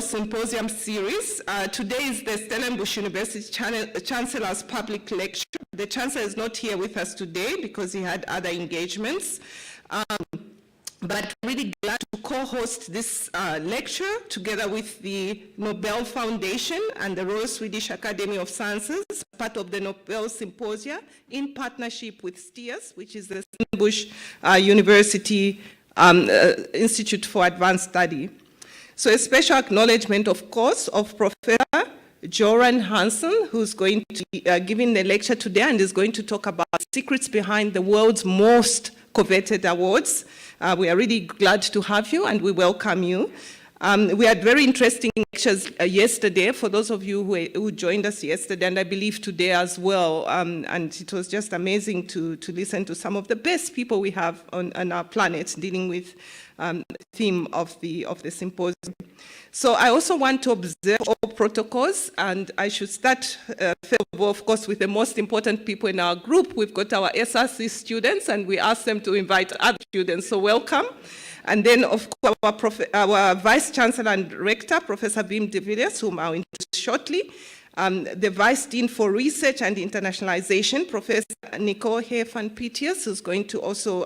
Nobel Symposium series. Today is the Stellenbosch University Chancellor's public lecture. The Chancellor is not here with us today because he had other engagements. But I'm really glad to co-host this lecture together with the Nobel Foundation and the Royal Swedish Academy of Sciences, part of the Nobel Symposia, in partnership with STIAS, which is the Stellenbosch University Institute for Advanced Study. So a special acknowledgement, of course, of Professor Göran Hansson, who's going to be giving the lecture today and is going to talk about secrets behind the world's most coveted awards. We are really glad to have you and we welcome you. We had very interesting lectures yesterday for those of you who joined us yesterday, and I believe today as well. And it was just amazing to listen to some of the best people we have on our planet dealing with the theme of the symposium. So I also want to observe all protocols, and I should start, first of all, of course, with the most important people in our group. We've got our SRC students, and we ask them to invite other students, so welcome. And then, of course, our Vice Chancellor and Rector, Professor Wim de Villiers, whom I'll introduce shortly, the Vice Dean for Research and Internationalization, Professor Nicole Hay van Pietius, who's going to also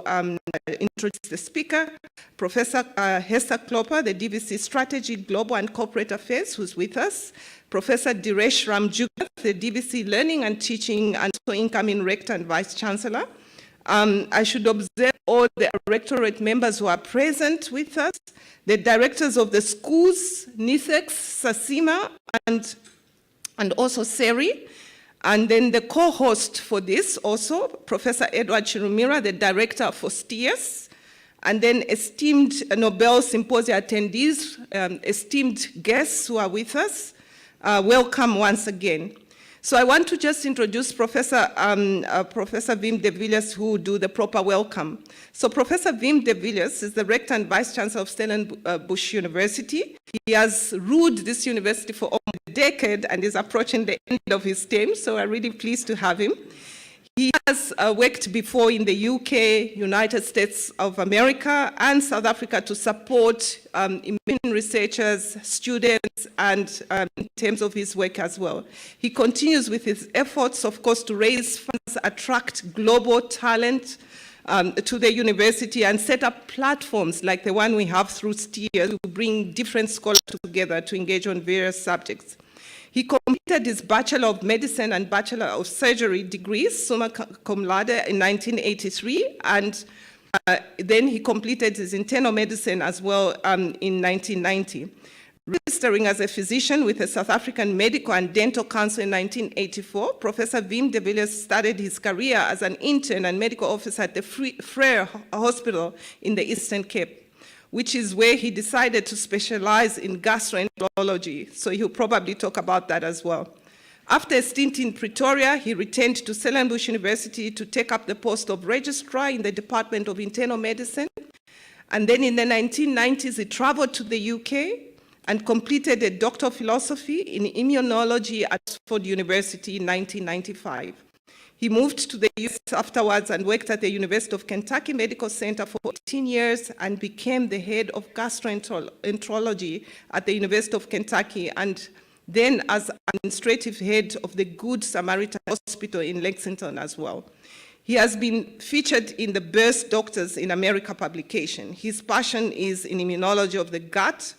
introduce the speaker, Professor Hester Klopper, the DVC Strategy, Global and Corporate Affairs, who's with us, Professor Diresh Ramjuga, the DVC Learning and Teaching and also incoming Rector and Vice Chancellor. I should observe all the rectorate members who are present with us, the directors of the schools, NISEX, SASIMA, and also SERI, and then the co-host for this also, Professor Edward Chirumira, the director for STIAS, and then esteemed Nobel Symposia attendees, esteemed guests who are with us, welcome once again. So I want to just introduce Professor Wim de Villiers, who will do the proper welcome. So Professor Wim de Villiers is the Rector and Vice Chancellor of Stellenbosch University. He has ruled this university for almost a decade and is approaching the end of his term, so I'm really pleased to have him. He has worked before in the UK, United States of America, and South Africa to support emerging researchers, students, and in terms of his work as well. He continues with his efforts, of course, to raise funds, attract global talent to the university, and set up platforms like the one we have through STIA to bring different scholars together to engage on various subjects. He completed his Bachelor of Medicine and Bachelor of Surgery degrees, summa cum laude, in 1983, and then he completed his internal medicine as well in 1990. Registering as a physician with the South African Medical and Dental Council in 1984, Professor Wim de Villiers started his career as an intern and medical officer at the Frere Hospital in the Eastern Cape, which is where he decided to specialize in gastroenterology. So he'll probably talk about that as well. After a stint in Pretoria, he returned to Stellenbosch University to take up the post of registrar in the Department of Internal Medicine. And then in the 1990s, he traveled to the UK and completed a Doctor of Philosophy in Immunology at Oxford University in 1995. He moved to the US afterwards and worked at the University of Kentucky Medical Center for 14 years and became the head of gastroenterology at the University of Kentucky, and then as administrative head of the Good Samaritan Hospital in Lexington as well. He has been featured in the Best Doctors in America publication. His passion is in immunology of the gut,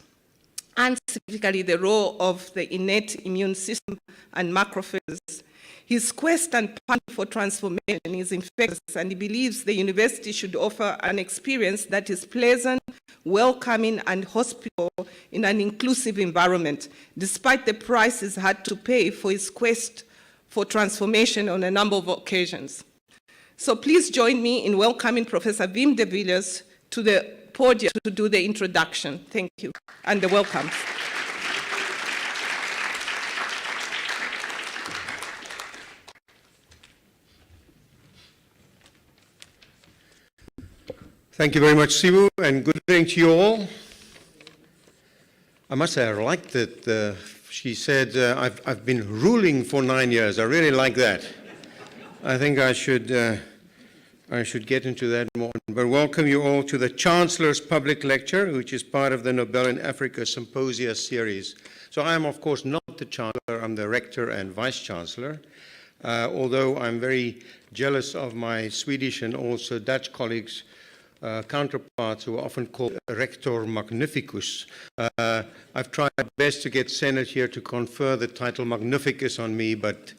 and specifically the role of the innate immune system and macrophages. His quest and passion for transformation is infectious, and he believes the university should offer an experience that is pleasant, welcoming, and hospitable in an inclusive environment, despite the price he's had to pay for his quest for transformation on a number of occasions. So please join me in welcoming Professor Wim de Villiers to the podium to do the introduction. Thank you, and the welcome. Thank you very much, Sibu, and good evening to you all. I must say I liked that she said, I've been ruling for 9 years. I really like that. I think I should I should get into that more. But welcome you all to the Chancellor's public lecture, which is part of the Nobel in Africa Symposia series. So I am, of course, not the Chancellor. I'm the Rector and Vice-Chancellor, although I'm very jealous of my Swedish and also Dutch colleagues, counterparts who are often called Rector Magnificus. I've tried my best to get Senate here to confer the title Magnificus on me, but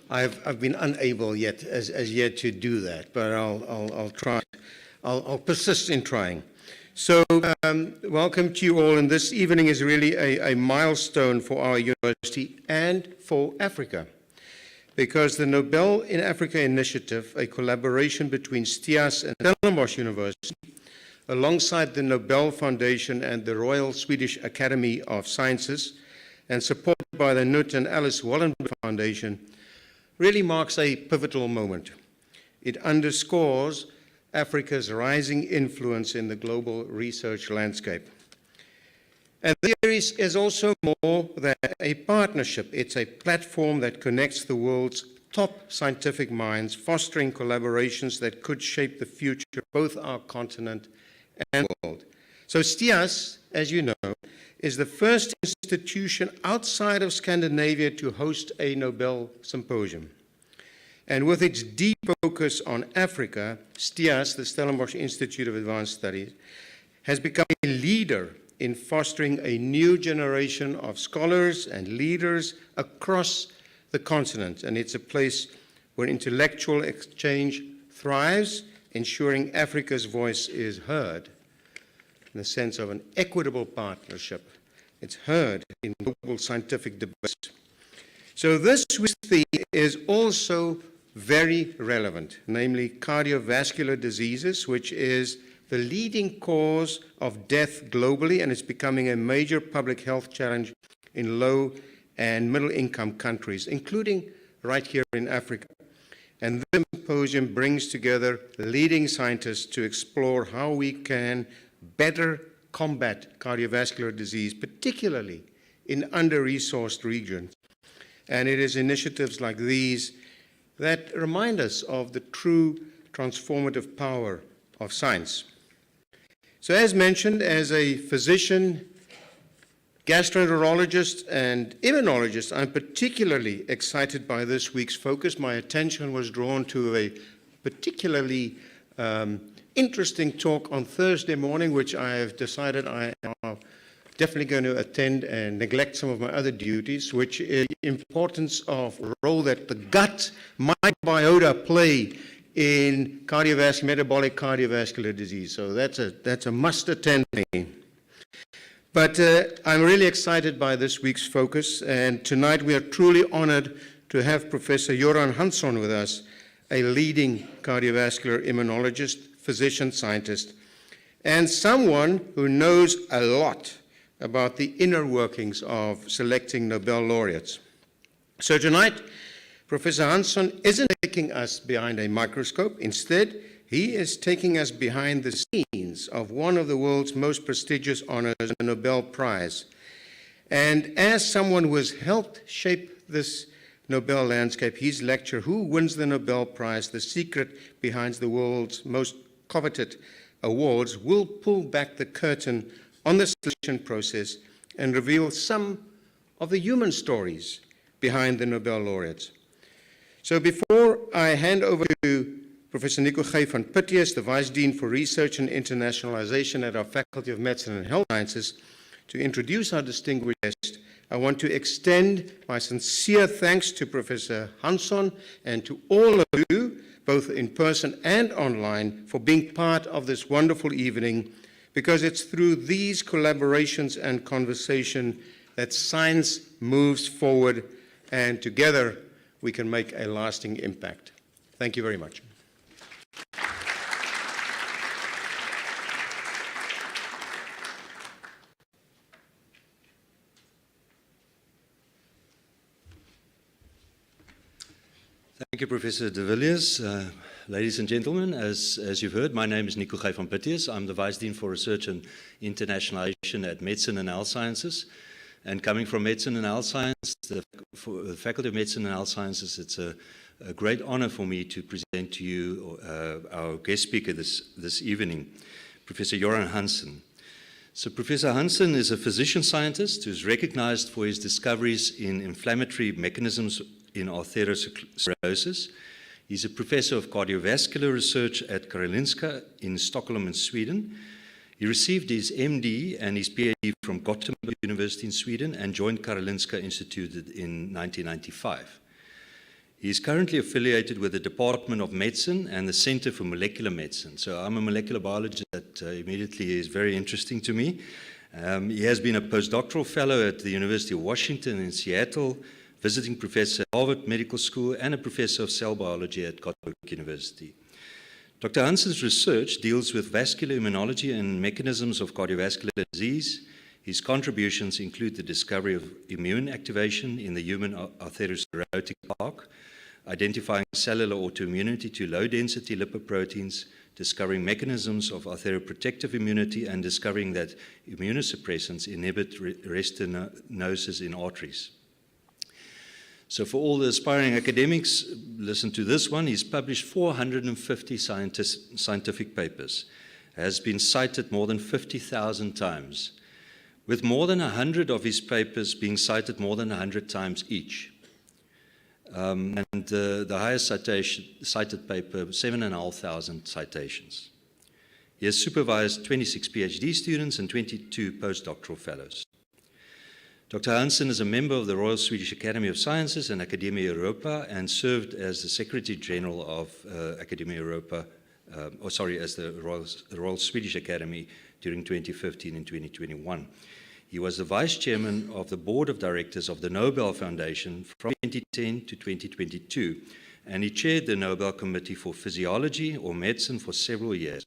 I've been unable yet, as yet to do that, but I'll try. I'll persist in trying. So welcome to you all, and this evening is really a milestone for our university and for Africa, because the Nobel in Africa initiative, a collaboration between STIAS and Stellenbosch University, alongside the Nobel Foundation and the Royal Swedish Academy of Sciences, and supported by the Knut and Alice Wallenberg Foundation, really marks a pivotal moment. It underscores Africa's rising influence in the global research landscape. And there is also more than a partnership. It's a platform that connects the world's top scientific minds, fostering collaborations that could shape the future of both our continent and the world. So STIAS, as you know, is the first institution outside of Scandinavia to host a Nobel Symposium. And with its deep focus on Africa, STIAS, the Stellenbosch Institute of Advanced Studies, has become a leader in fostering a new generation of scholars and leaders across the continent. And it's a place where intellectual exchange thrives, ensuring Africa's voice is heard in the sense of an equitable partnership. It's heard in global scientific debates. So this theme is also very relevant, namely cardiovascular diseases, which is the leading cause of death globally, and it's becoming a major public health challenge in low and middle income countries, including right here in Africa. And this symposium brings together leading scientists to explore how we can better combat cardiovascular disease, particularly in under-resourced regions. And it is initiatives like these that remind us of the true transformative power of science. So as mentioned, as a physician, gastroenterologist, and immunologist, I'm particularly excited by this week's focus. My attention was drawn to a particularly interesting talk on Thursday morning, which I have decided I am definitely going to attend and neglect some of my other duties, which is the importance of the role that the gut microbiota play in metabolic cardiovascular disease. So that's a must attend me. But I'm really excited by this week's focus, and tonight we are truly honored to have Professor Göran Hansson with us, a leading cardiovascular immunologist, physician, scientist, and someone who knows a lot about the inner workings of selecting Nobel laureates. So tonight, Professor Hansson isn't taking us behind a microscope. Instead, he is taking us behind the scenes of one of the world's most prestigious honors, the Nobel Prize. And as someone who has helped shape this Nobel landscape, his lecture, Who Wins the Nobel Prize? The Secret Behind the World's Most Coveted Awards, will pull back the curtain on the selection process and reveal some of the human stories behind the Nobel laureates. So before I hand over to Professor Nico G. van Pythius, the Vice Dean for Research and Internationalization at our Faculty of Medicine and Health Sciences, to introduce our distinguished guest, I want to extend my sincere thanks to Professor Hansson and to all of you, both in person and online, for being part of this wonderful evening, because it's through these collaborations and conversation that science moves forward, and together we can make a lasting impact. Thank you very much. Thank you, Professor de Villiers. Ladies and gentlemen, as you've heard, my name is Nico G. van Pythius. I'm the Vice Dean for Research and Internationalization at Medicine and Health Sciences. And coming from Medicine and Health Science, the Faculty of Medicine and Health Sciences, it's a a great honor for me to present to you our guest speaker this evening, Professor Göran Hansson. So Professor Hansson is a physician-scientist who's recognized for his discoveries in inflammatory mechanisms in atherosclerosis. He's a professor of cardiovascular research at Karolinska in Stockholm in Sweden. He received his MD and his PhD from Gothenburg University in Sweden and joined Karolinska Institute in 1995. He is currently affiliated with the Department of Medicine and the Center for Molecular Medicine. So I'm a molecular biologist that immediately is very interesting to me. He has been a postdoctoral fellow at the University of Washington in Seattle, visiting professor at Harvard Medical School, and a professor of cell biology at Gothenburg University. Dr. Hansson's research deals with vascular immunology and mechanisms of cardiovascular disease. His contributions include the discovery of immune activation in the human atherosclerotic plaque, identifying cellular autoimmunity to low-density lipoproteins, discovering mechanisms of atheroprotective immunity, and discovering that immunosuppressants inhibit restenosis in arteries. So for all the aspiring academics, listen to this one. He's published 450 scientific papers, has been cited more than 50,000 times, with more than 100 of his papers being cited more than 100 times each. And the highest cited paper, 7,500 citations. He has supervised 26 PhD students and 22 postdoctoral fellows. Dr. Hansson is a member of the Royal Swedish Academy of Sciences and Academia Europa and served as the Secretary General of Academia Europa, as the Royal Swedish Academy during 2015 and 2021. He was the Vice Chairman of the Board of Directors of the Nobel Foundation from 2010 to 2022, and he chaired the Nobel Committee for Physiology or Medicine for several years.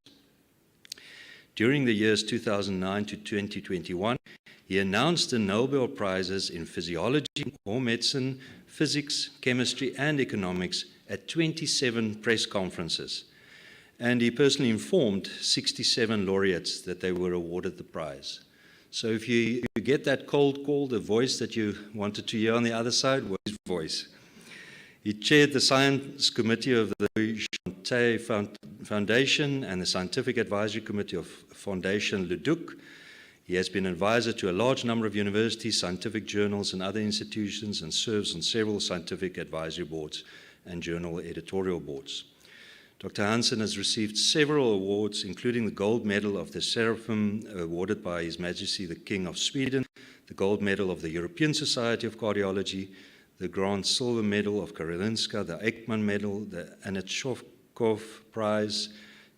During the years 2009 to 2021, he announced the Nobel Prizes in Physiology or Medicine, Physics, Chemistry, and Economics at 27 press conferences. And he personally informed 67 laureates that they were awarded the prize. So if you get that cold call, the voice that you wanted to hear on the other side was his voice. He chaired the Science Committee of the Chancellor Foundation and the Scientific Advisory Committee of Fondation Leduc. He has been advisor to a large number of universities, scientific journals, and other institutions, and serves on several scientific advisory boards and journal editorial boards. Dr. Hansson has received several awards, including the Gold Medal of the Seraphim, awarded by His Majesty the King of Sweden, the Gold Medal of the European Society of Cardiology, the Grand Silver Medal of Karolinska, the Ekman Medal, the Anetchkov Prize,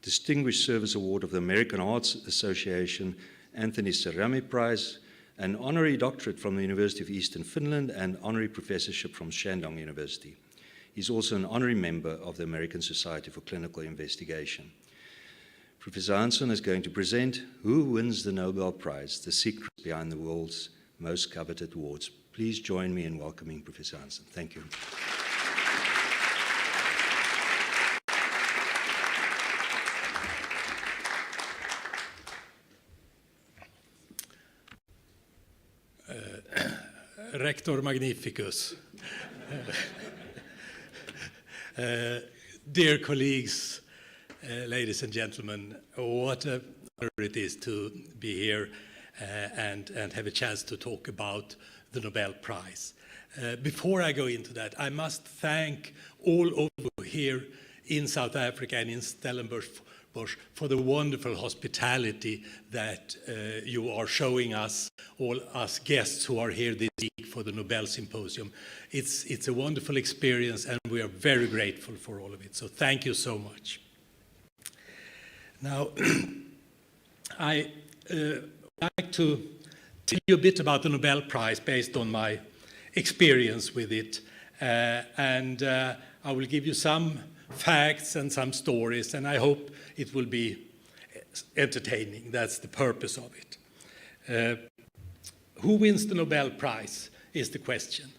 Distinguished Service Award of the American Heart Association, Anthony Cerami Prize, an honorary doctorate from the University of Eastern Finland, and honorary professorship from Shandong University. He's also an honorary member of the American Society for Clinical Investigation. Professor Hansson is going to present Who Wins the Nobel Prize? The Secret Behind the World's Most Coveted Awards. Please join me in welcoming Professor Hansson. Thank you. Rector Magnificus. Dear colleagues, ladies and gentlemen, what an honor it is to be here and have a chance to talk about the Nobel Prize. Before I go into that, I must thank all of you here in South Africa and in Stellenbosch for the wonderful hospitality that you are showing us, all us guests who are here this week for the Nobel Symposium. It's a wonderful experience, and we are very grateful for all of it. So thank you so much. Now, I would like to tell you a bit about the Nobel Prize based on my experience with it. And I will give you some facts and some stories, and I hope it will be entertaining. That's the purpose of it. Who wins the Nobel Prize is the question.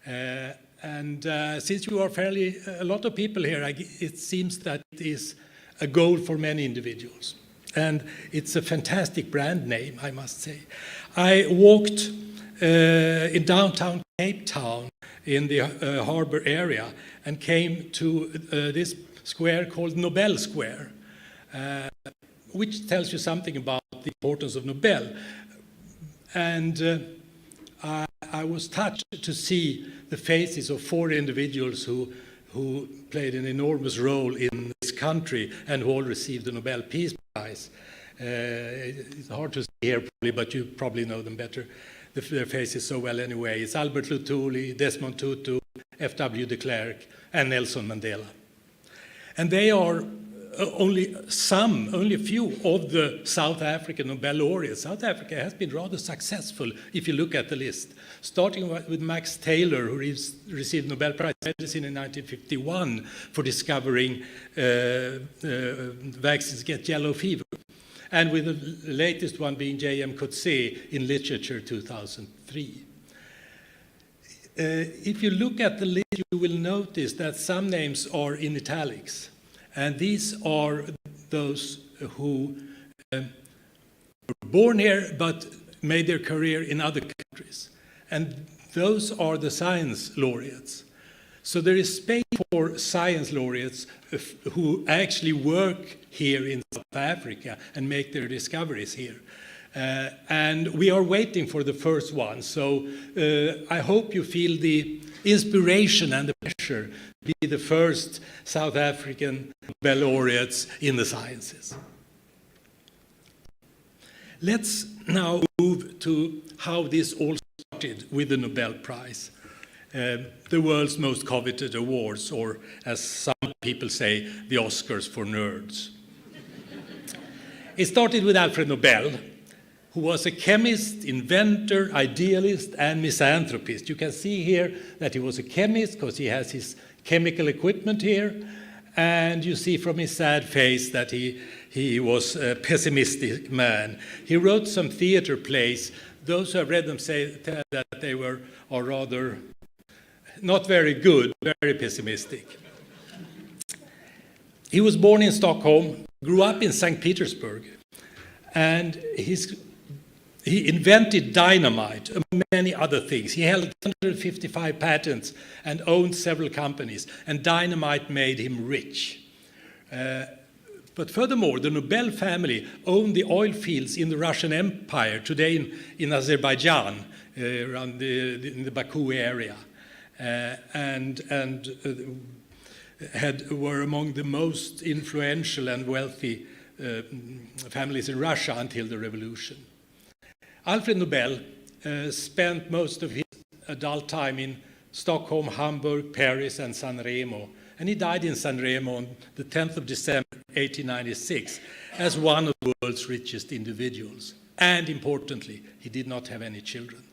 And since you are a lot of people here, it seems that it is a goal for many individuals. And it's a fantastic brand name, I must say. I walked in downtown Cape Town in the harbor area and came to this square called Nobel Square, which tells you something about the importance of Nobel. And I was touched to see the faces of 4 individuals who played an enormous role in this country and who all received the Nobel Peace Prize. It's hard to see here, probably, but you probably know them better. Their faces so well anyway. It's Albert Luthuli, Desmond Tutu, F.W. de Klerk, and Nelson Mandela. And they are only a few of the South African Nobel laureates. South Africa has been rather successful if you look at the list, starting with Max Taylor, who received Nobel Prize in Medicine in 1951 for discovering vaccines against yellow fever, and with the latest one being J.M. Coetzee in literature 2003. If you look at the list, you will notice that some names are in italics. And these are those who were born here but made their career in other countries. And those are the science laureates. So there is space for science laureates who actually work here in South Africa and make their discoveries here. And we are waiting for the first one. So I hope you feel the inspiration and the pressure to be the first South African Nobel laureates in the sciences. Let's now move to how this all started with the Nobel Prize, the world's most coveted awards, or as some people say, the Oscars for nerds. It started with Alfred Nobel, who was a chemist, inventor, idealist, and misanthropist. You can see here that he was a chemist because he has his chemical equipment here, and you see from his sad face that he was a pessimistic man. He wrote some theater plays. Those who have read them say that they are rather not very good, very pessimistic. He was born in Stockholm, grew up in St. Petersburg, and he invented dynamite, among many other things. He held 155 patents and owned several companies, and dynamite made him rich. But furthermore, the Nobel family owned the oil fields in the Russian Empire, today in Azerbaijan, around in the Baku area, and were among the most influential and wealthy families in Russia until the revolution. Alfred Nobel spent most of his adult time in Stockholm, Hamburg, Paris, and San Remo. And he died in San Remo on the 10th of December, 1896, as one of the world's richest individuals. And importantly, he did not have any children.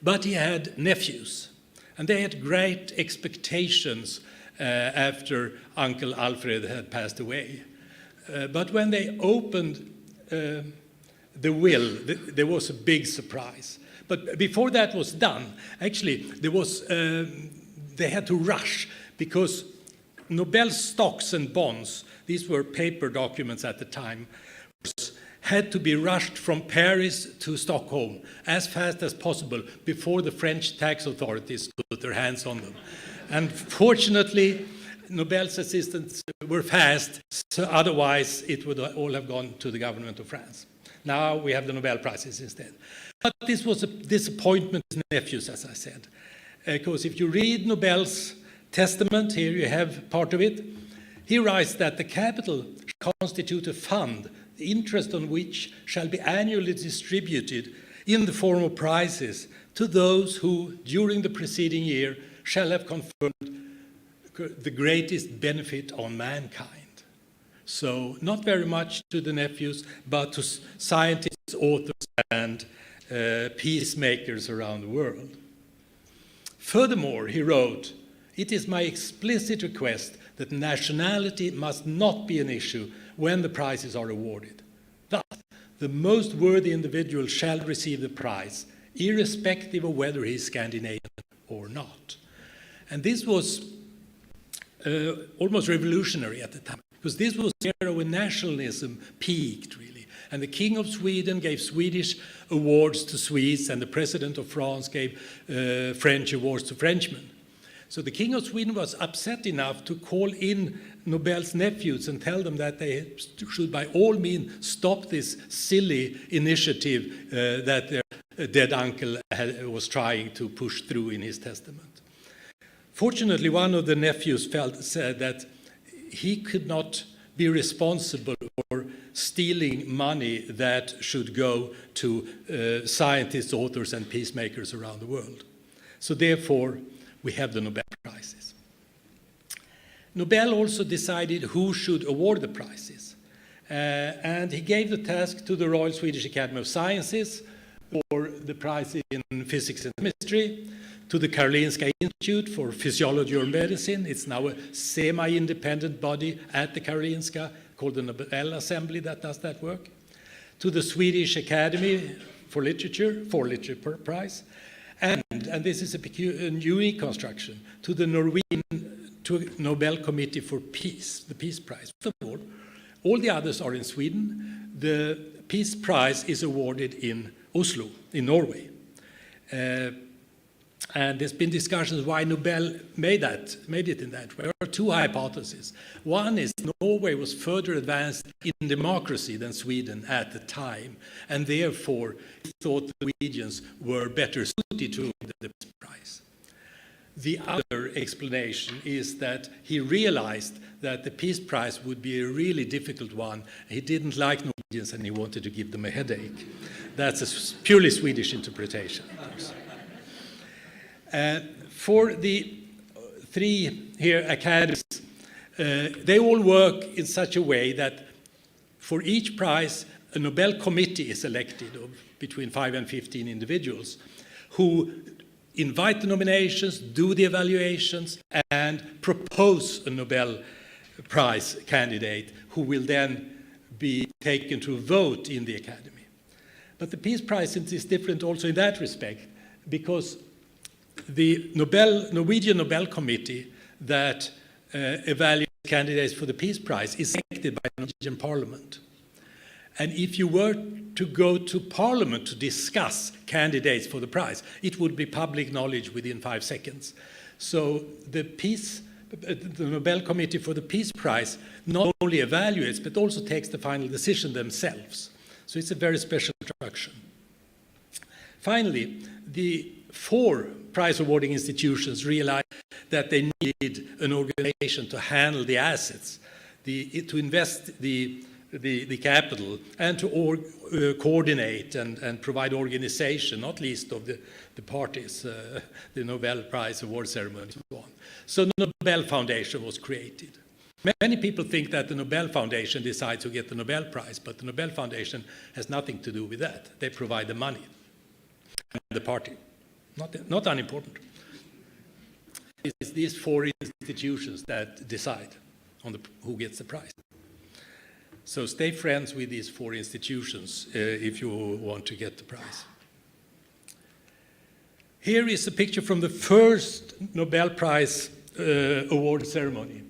But he had nephews, and they had great expectations after Uncle Alfred had passed away. But when they opened the will, there was a big surprise. But before that was done, actually, they had to rush because Nobel's stocks and bonds, these were paper documents at the time, had to be rushed from Paris to Stockholm as fast as possible before the French tax authorities could put their hands on them. And fortunately, Nobel's assistants were fast, so otherwise it would all have gone to the government of France. Now we have the Nobel Prizes instead. But this was a disappointment to nephews, as I said. Because if you read Nobel's testament, here you have part of it, he writes that the capital shall constitute a fund, the interest on which shall be annually distributed in the form of prizes to those who, during the preceding year, shall have conferred the greatest benefit on mankind. So not very much to the nephews, but to scientists, authors, and peacemakers around the world. Furthermore, he wrote, "It is my explicit request that nationality must not be an issue when the prizes are awarded. Thus, the most worthy individual shall receive the prize, irrespective of whether he is Scandinavian or not." And this was almost revolutionary at the time, because this was the era when nationalism peaked, really. And the King of Sweden gave Swedish awards to Swedes, and the President of France gave French awards to Frenchmen. So the King of Sweden was upset enough to call in Nobel's nephews and tell them that they should by all means stop this silly initiative that their dead uncle was trying to push through in his testament. Fortunately, one of the nephews said that he could not be responsible for stealing money that should go to scientists, authors, and peacemakers around the world. So therefore, we have the Nobel Prizes. Nobel also decided who should award the prizes. And he gave the task to the Royal Swedish Academy of Sciences for the prize in physics and chemistry, to the Karolinska Institute for Physiology or Medicine. It's now a semi-independent body at the Karolinska called the Nobel Assembly that does that work, to the Swedish Academy for Literature Prize, and this is a unique construction, to the Norwegian Nobel Committee for Peace, the Peace Prize. First of all the others are in Sweden. The Peace Prize is awarded in Oslo, in Norway. And there's been discussions why Nobel made it in that way. There are two hypotheses. One is Norway was further advanced in democracy than Sweden at the time, and therefore thought the Norwegians were better suited to the Peace Prize. The other explanation is that he realized that the Peace Prize would be a really difficult one. He didn't like Norwegians and he wanted to give them a headache. That's a purely Swedish interpretation, of course. For the three here academies, they all work in such a way that for each prize, a Nobel committee is elected of between 5 and 15 individuals who invite the nominations, do the evaluations, and propose a Nobel Prize candidate who will then be taken to a vote in the Academy. But the Peace Prize is different also in that respect, because the Norwegian Nobel Committee that evaluates candidates for the Peace Prize is elected by the Norwegian Parliament. And if you were to go to Parliament to discuss candidates for the prize, it would be public knowledge within 5 seconds. So the Nobel Committee for the Peace Prize not only evaluates, but also takes the final decision themselves. So it's a very special structure. Finally, the 4 prize-awarding institutions realized that they needed an organization to handle the assets, to invest the capital, and to coordinate and provide organization, not least of the parties, the Nobel Prize award ceremony, and so on. So the Nobel Foundation was created. Many people think that the Nobel Foundation decides who get the Nobel Prize, but the Nobel Foundation has nothing to do with that. They provide the money and the party. Not unimportant. It's these 4 institutions that decide on who gets the prize. So stay friends with these 4 institutions if you want to get the prize. Here is a picture from the first Nobel Prize award ceremony.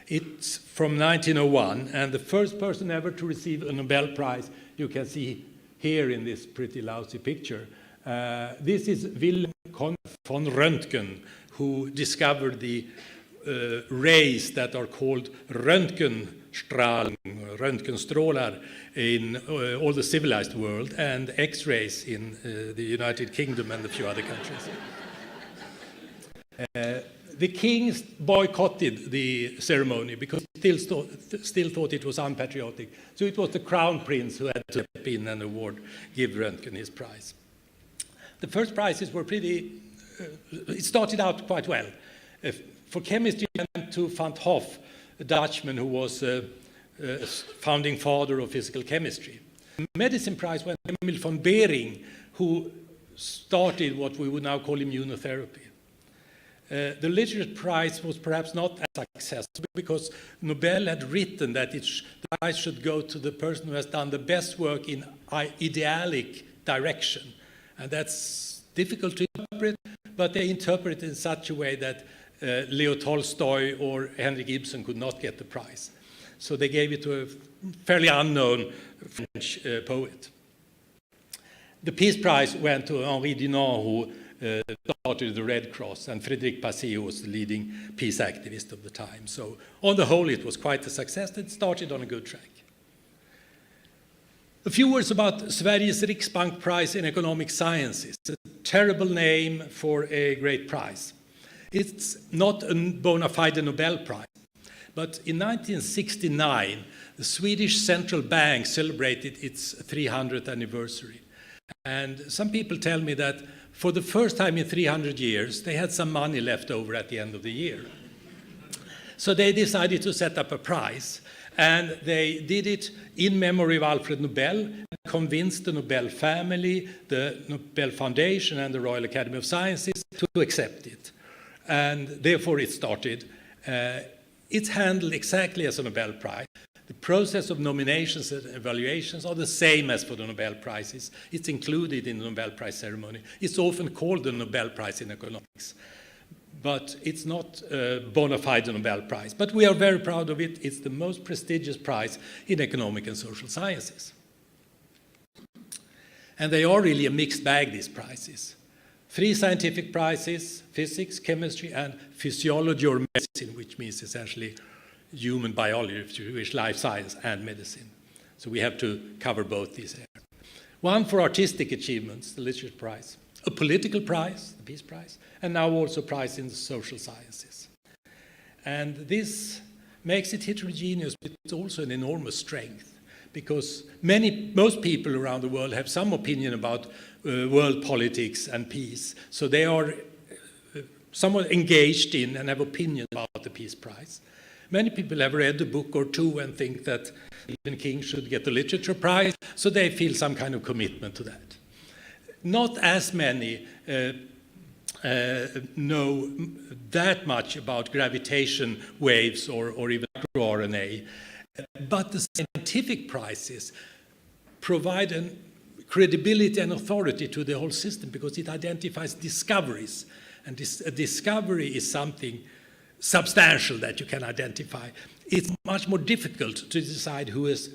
It's from 1901, and the first person ever to receive a Nobel Prize you can see here in this pretty lousy picture. This is Wilhelm von Röntgen, who discovered the rays that are called Röntgenstrålar in all the civilized world, and X-rays in the United Kingdom and a few other countries. The king boycotted the ceremony because he still thought it was unpatriotic. So it was the crown prince who had to step in and give Röntgen his prize. The first prizes were it started out quite well. For chemistry, it went to Van 't Hoff, a Dutchman who was a founding father of physical chemistry. The medicine prize went to Emil von Behring, who started what we would now call immunotherapy. The literature prize was perhaps not a success because Nobel had written that the prize should go to the person who has done the best work in idealic direction. And that's difficult to interpret, but they interpret it in such a way that Leo Tolstoy or Henrik Ibsen could not get the prize. So they gave it to a fairly unknown French poet. The Peace Prize went to Henri Dunant, who started the Red Cross, and Frédéric Passy, who was the leading peace activist of the time. So on the whole, it was quite a success. It started on a good track. A few words about Sveriges Riksbank Prize in Economic Sciences. It's a terrible name for a great prize. It's not a bona fide Nobel Prize. But in 1969, the Swedish Central Bank celebrated its 300th anniversary. And some people tell me that for the first time in 300 years, they had some money left over at the end of the year. So they decided to set up a prize. And they did it in memory of Alfred Nobel, and convinced the Nobel family, the Nobel Foundation, and the Royal Academy of Sciences to accept it. And therefore it started. It's handled exactly as a Nobel Prize. The process of nominations and evaluations are the same as for the Nobel Prizes. It's included in the Nobel Prize ceremony. It's often called the Nobel Prize in Economics. But it's not a bona fide Nobel Prize. But we are very proud of it. It's the most prestigious prize in economic and social sciences. And they are really a mixed bag, these prizes. 3 scientific prizes: physics, chemistry, and physiology or medicine, which means essentially human biology, if you wish, life science and medicine. So we have to cover both these areas. 1 for artistic achievements, the Literature Prize. A political prize, the Peace Prize, and now also a prize in the social sciences. And this makes it heterogeneous, but it's also an enormous strength, because most people around the world have some opinion about world politics and peace. So they are somewhat engaged in and have opinions about the Peace Prize. Many people have read a book or two and think that Stephen King should get the Literature Prize, so they feel some kind of commitment to that. Not as many know that much about gravitation waves or even microRNA, but the scientific prizes provide credibility and authority to the whole system because it identifies discoveries, and a discovery is something substantial that you can identify. It's much more difficult to decide who has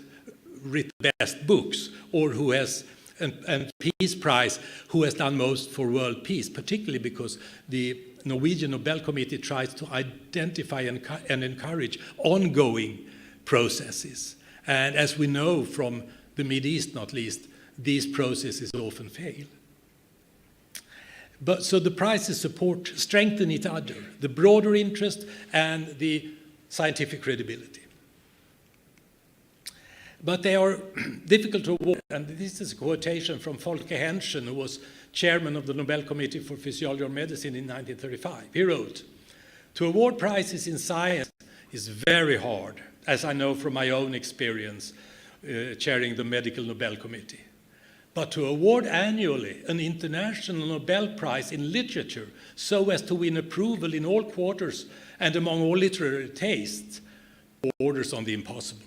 written the best books or who has and Peace Prize, who has done most for world peace, particularly because the Norwegian Nobel Committee tries to identify and encourage ongoing processes. And as we know from the Mideast, not least, these processes often fail. So the prizes strengthen each other, the broader interest and the scientific credibility. But they are difficult to award, and this is a quotation from Folke Henschen, who was chairman of the Nobel Committee for Physiology or Medicine in 1935. He wrote, "To award prizes in science is very hard, as I know from my own experience chairing the Medical Nobel Committee. But to award annually an international Nobel Prize in literature so as to win approval in all quarters and among all literary tastes borders on the impossible."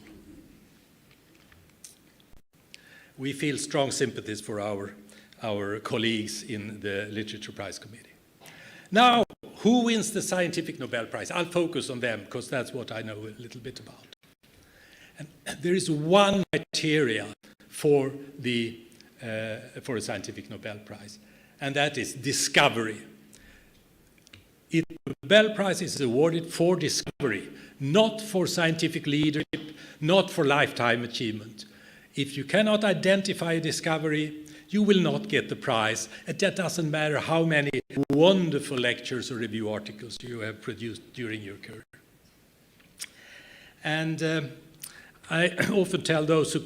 We feel strong sympathies for our colleagues in the Literature Prize Committee. Now, who wins the Scientific Nobel Prize? I'll focus on them because that's what I know a little bit about. And there is one criteria for a Scientific Nobel Prize, and that is discovery. The Nobel Prize is awarded for discovery, not for scientific leadership, not for lifetime achievement. If you cannot identify a discovery, you will not get the prize. And that doesn't matter how many wonderful lectures or review articles you have produced during your career. And I often tell those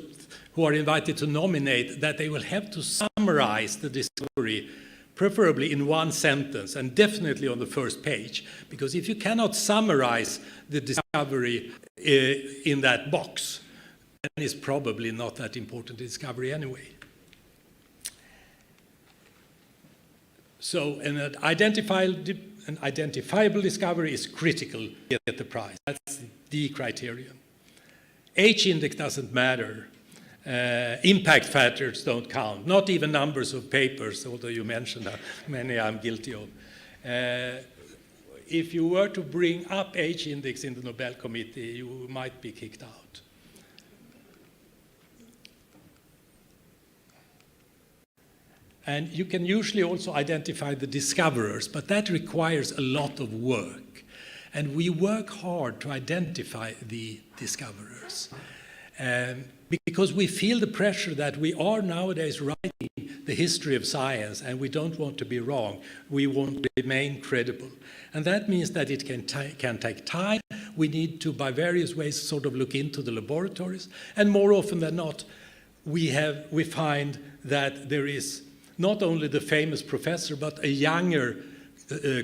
who are invited to nominate that they will have to summarize the discovery, preferably in one sentence, and definitely on the first page. Because if you cannot summarize the discovery in that box, then it's probably not that important discovery anyway. So an identifiable discovery is critical to get the prize. That's the criterion. H-index doesn't matter. Impact factors don't count, not even numbers of papers, although you mentioned that many I'm guilty of. if you were to bring up age index in the Nobel Committee, you might be kicked out. And you can usually also identify the discoverers, but that requires a lot of work. And we work hard to identify the discoverers. Because we feel the pressure that we are nowadays writing the history of science, and we don't want to be wrong. We want to remain credible. And that means that it can take time. We need to, by various ways, sort of look into the laboratories. And more often than not, we find that there is not only the famous professor, but a younger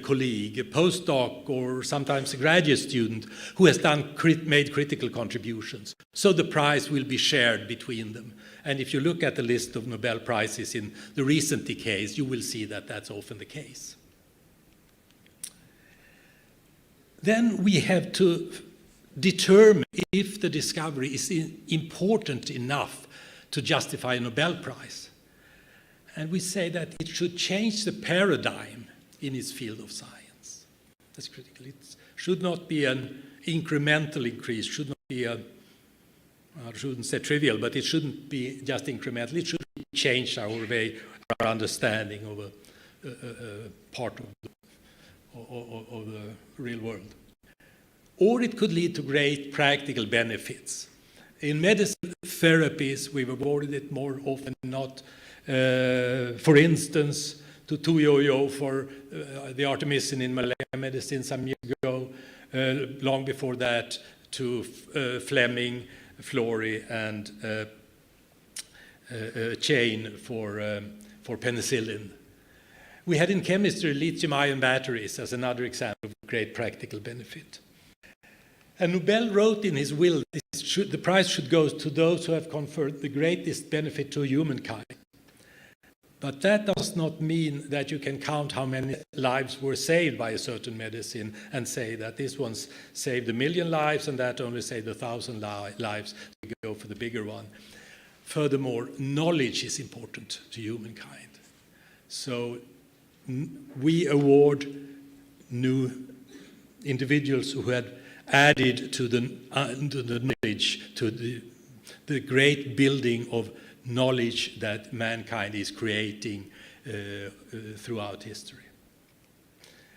colleague, a postdoc, or sometimes a graduate student who has made critical contributions. So the prize will be shared between them. And if you look at the list of Nobel Prizes in the recent decades, you will see that that's often the case. Then we have to determine if the discovery is important enough to justify a Nobel Prize. And we say that it should change the paradigm in its field of science. That's critical. It should not be an incremental increase, should not be I shouldn't say trivial, but it shouldn't be just incremental. It should change our way, our understanding of a part of the real world. Or it could lead to great practical benefits. In medicine therapies, we've awarded it more often than not. For instance, to Tuyoyo for the artemisinin in malaria medicine some years ago, long before that to Fleming, Florey, and Chain for penicillin. We had in chemistry lithium-ion batteries as another example of great practical benefit. And Nobel wrote in his will that the prize should go to those who have conferred the greatest benefit to humankind. But that does not mean that you can count how many lives were saved by a certain medicine and say that this one's saved 1 million lives and that only saved 1,000 lives. We go for the bigger one. Furthermore, knowledge is important to humankind. So we award new individuals who had added to the knowledge, to the great building of knowledge that mankind is creating throughout history.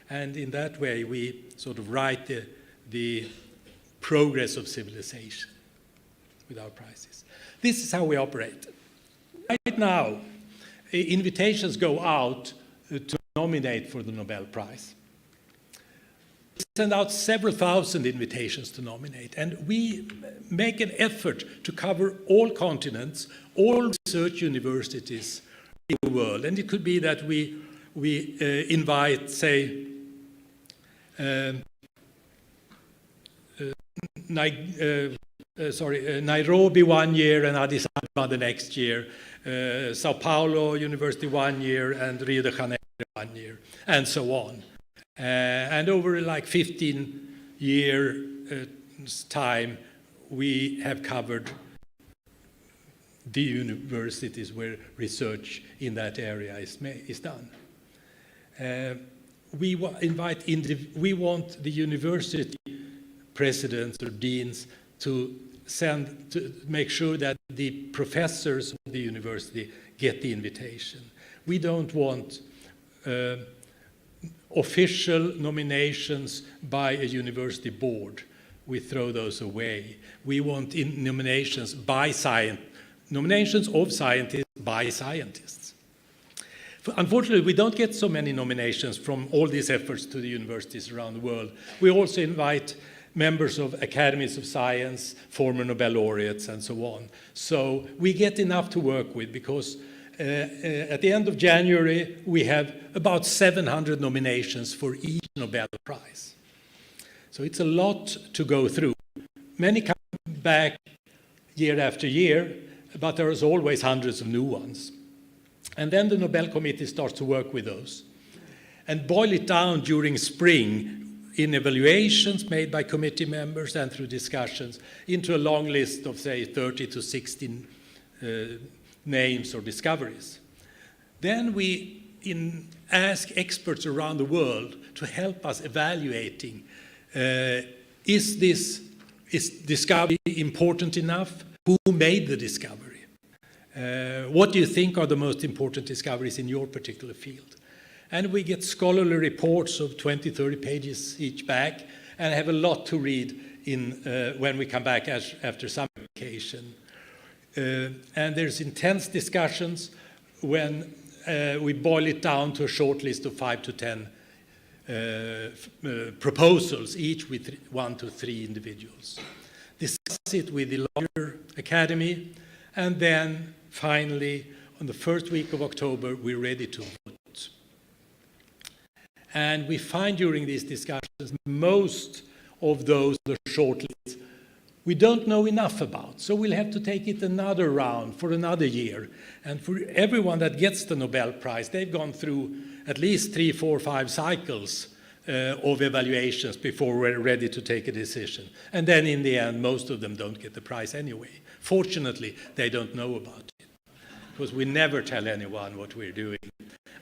And in that way, we sort of write the progress of civilization with our prizes. This is how we operate. Right now, invitations go out to nominate for the Nobel Prize. We send out several thousand invitations to nominate, and we make an effort to cover all continents, all research universities in the world. And it could be that we invite, say, Nairobi one year and Addis Ababa the next year, Sao Paulo University one year and Rio de Janeiro one year, and so on. And over like 15 years time, we have covered the universities where research in that area is done. We want the university presidents or deans to make sure that the professors of the university get the invitation. We don't want official nominations by a university board. We throw those away. We want nominations of scientists by scientists. Unfortunately, we don't get so many nominations from all these efforts to the universities around the world. We also invite members of academies of science, former Nobel laureates, and so on. So we get enough to work with because at the end of January, we have about 700 nominations for each Nobel Prize. So it's a lot to go through. Many come back year after year, but there is always hundreds of new ones. And then the Nobel Committee starts to work with those and boil it down during spring in evaluations made by committee members and through discussions into a long list of, say, 30 to 16 names or discoveries. Then we ask experts around the world to help us evaluating, is discovery important enough? Who made the discovery? What do you think are the most important discoveries in your particular field? And we get scholarly reports of 20, 30 pages each back, and have a lot to read when we come back after summer vacation. And there's intense discussions when we boil it down to a short list of 5 to 10 proposals, each with 1 to 3 individuals. Discuss it with the larger academy, and then finally, on the first week of October, we're ready to vote. And we find during these discussions, most of those the shortlists we don't know enough about. So we'll have to take it another round for another year. And for everyone that gets the Nobel Prize, they've gone through at least 3, 4, 5 cycles of evaluations before we're ready to take a decision. And then in the end, most of them don't get the prize anyway. Fortunately, they don't know about it, because we never tell anyone what we're doing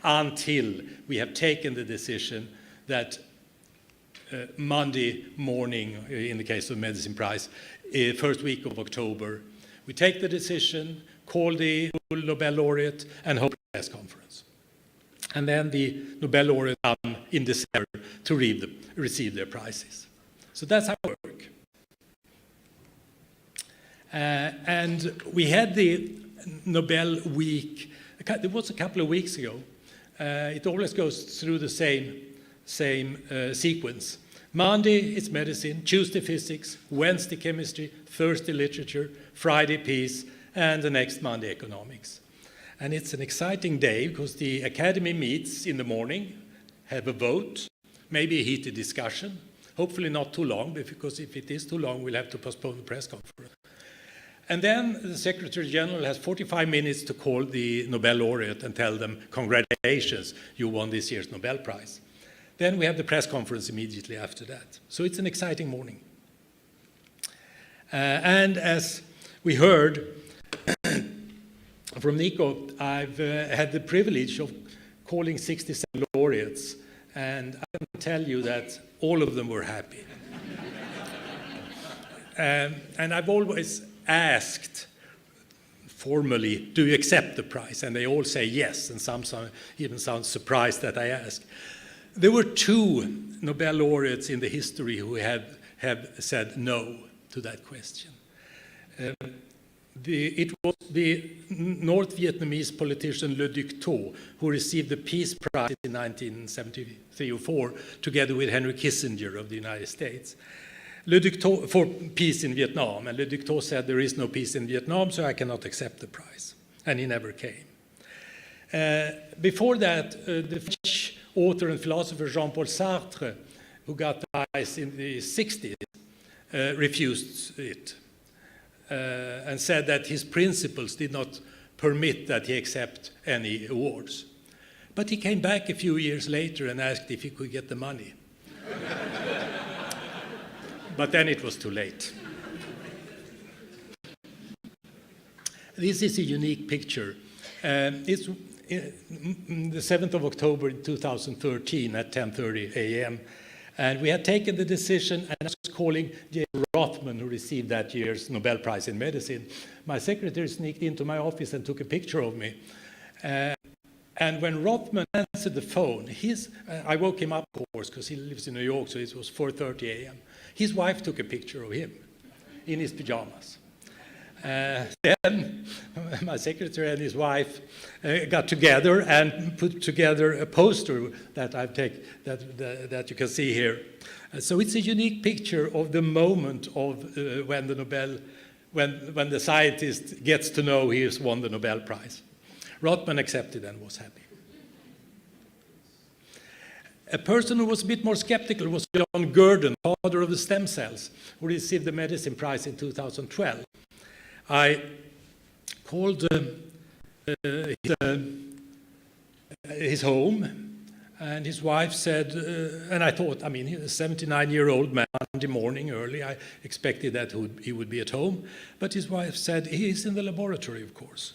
until we have taken the decision that Monday morning, in the case of the Medicine Prize, first week of October, we take the decision, call the Nobel laureate, and hold a press conference. And then the Nobel laureate come in December to receive their prizes. So that's how we work. And we had the Nobel week, it was a couple of weeks ago. It always goes through the same sequence. Monday, it's medicine. Tuesday, physics. Wednesday, chemistry. Thursday, literature. Friday, peace. And the next Monday, economics. And it's an exciting day because the academy meets in the morning, have a vote, maybe a heated discussion. Hopefully not too long, because if it is too long, we'll have to postpone the press conference. And then the Secretary General has 45 minutes to call the Nobel laureate and tell them, congratulations, you won this year's Nobel Prize. Then we have the press conference immediately after that. So it's an exciting morning. And as we heard from Nico, I've had the privilege of calling 67 laureates, and I can tell you that all of them were happy. And I've always asked formally, do you accept the prize? And they all say yes, and some even sound surprised that I ask. There were 2 Nobel laureates in the history who have said no to that question. It was the North Vietnamese politician Le Duc Tho, who received the Peace Prize in 1973 or 4, together with Henry Kissinger of the United States. Le Duc Tho, for peace in Vietnam, and Le Duc Tho said there is no peace in Vietnam, so I cannot accept the prize. And he never came. Before that, the French author and philosopher Jean-Paul Sartre, who got the prize in the 60s, refused it and said that his principles did not permit that he accept any awards. But he came back a few years later and asked if he could get the money. But then it was too late. This is a unique picture. It's the 7th of October in 2013 at 10:30 a.m. And we had taken the decision, and I was calling James Rothman, who received that year's Nobel Prize in Medicine. My secretary sneaked into my office and took a picture of me. And when Rothman answered the phone, I woke him up, of course, because he lives in New York, so it was 4:30 a.m. His wife took a picture of him in his pajamas. Then my secretary and his wife got together and put together a poster that that you can see here. So it's a unique picture of the moment of when the scientist gets to know he has won the Nobel Prize. Rothman accepted and was happy. A person who was a bit more skeptical was John Göran, father of the stem cells, who received the Medicine Prize in 2012. I called his home, and his wife said, and I thought, I mean, he's a 79-year-old man, Monday morning early. I expected that he would be at home. But his wife said, he is in the laboratory, of course.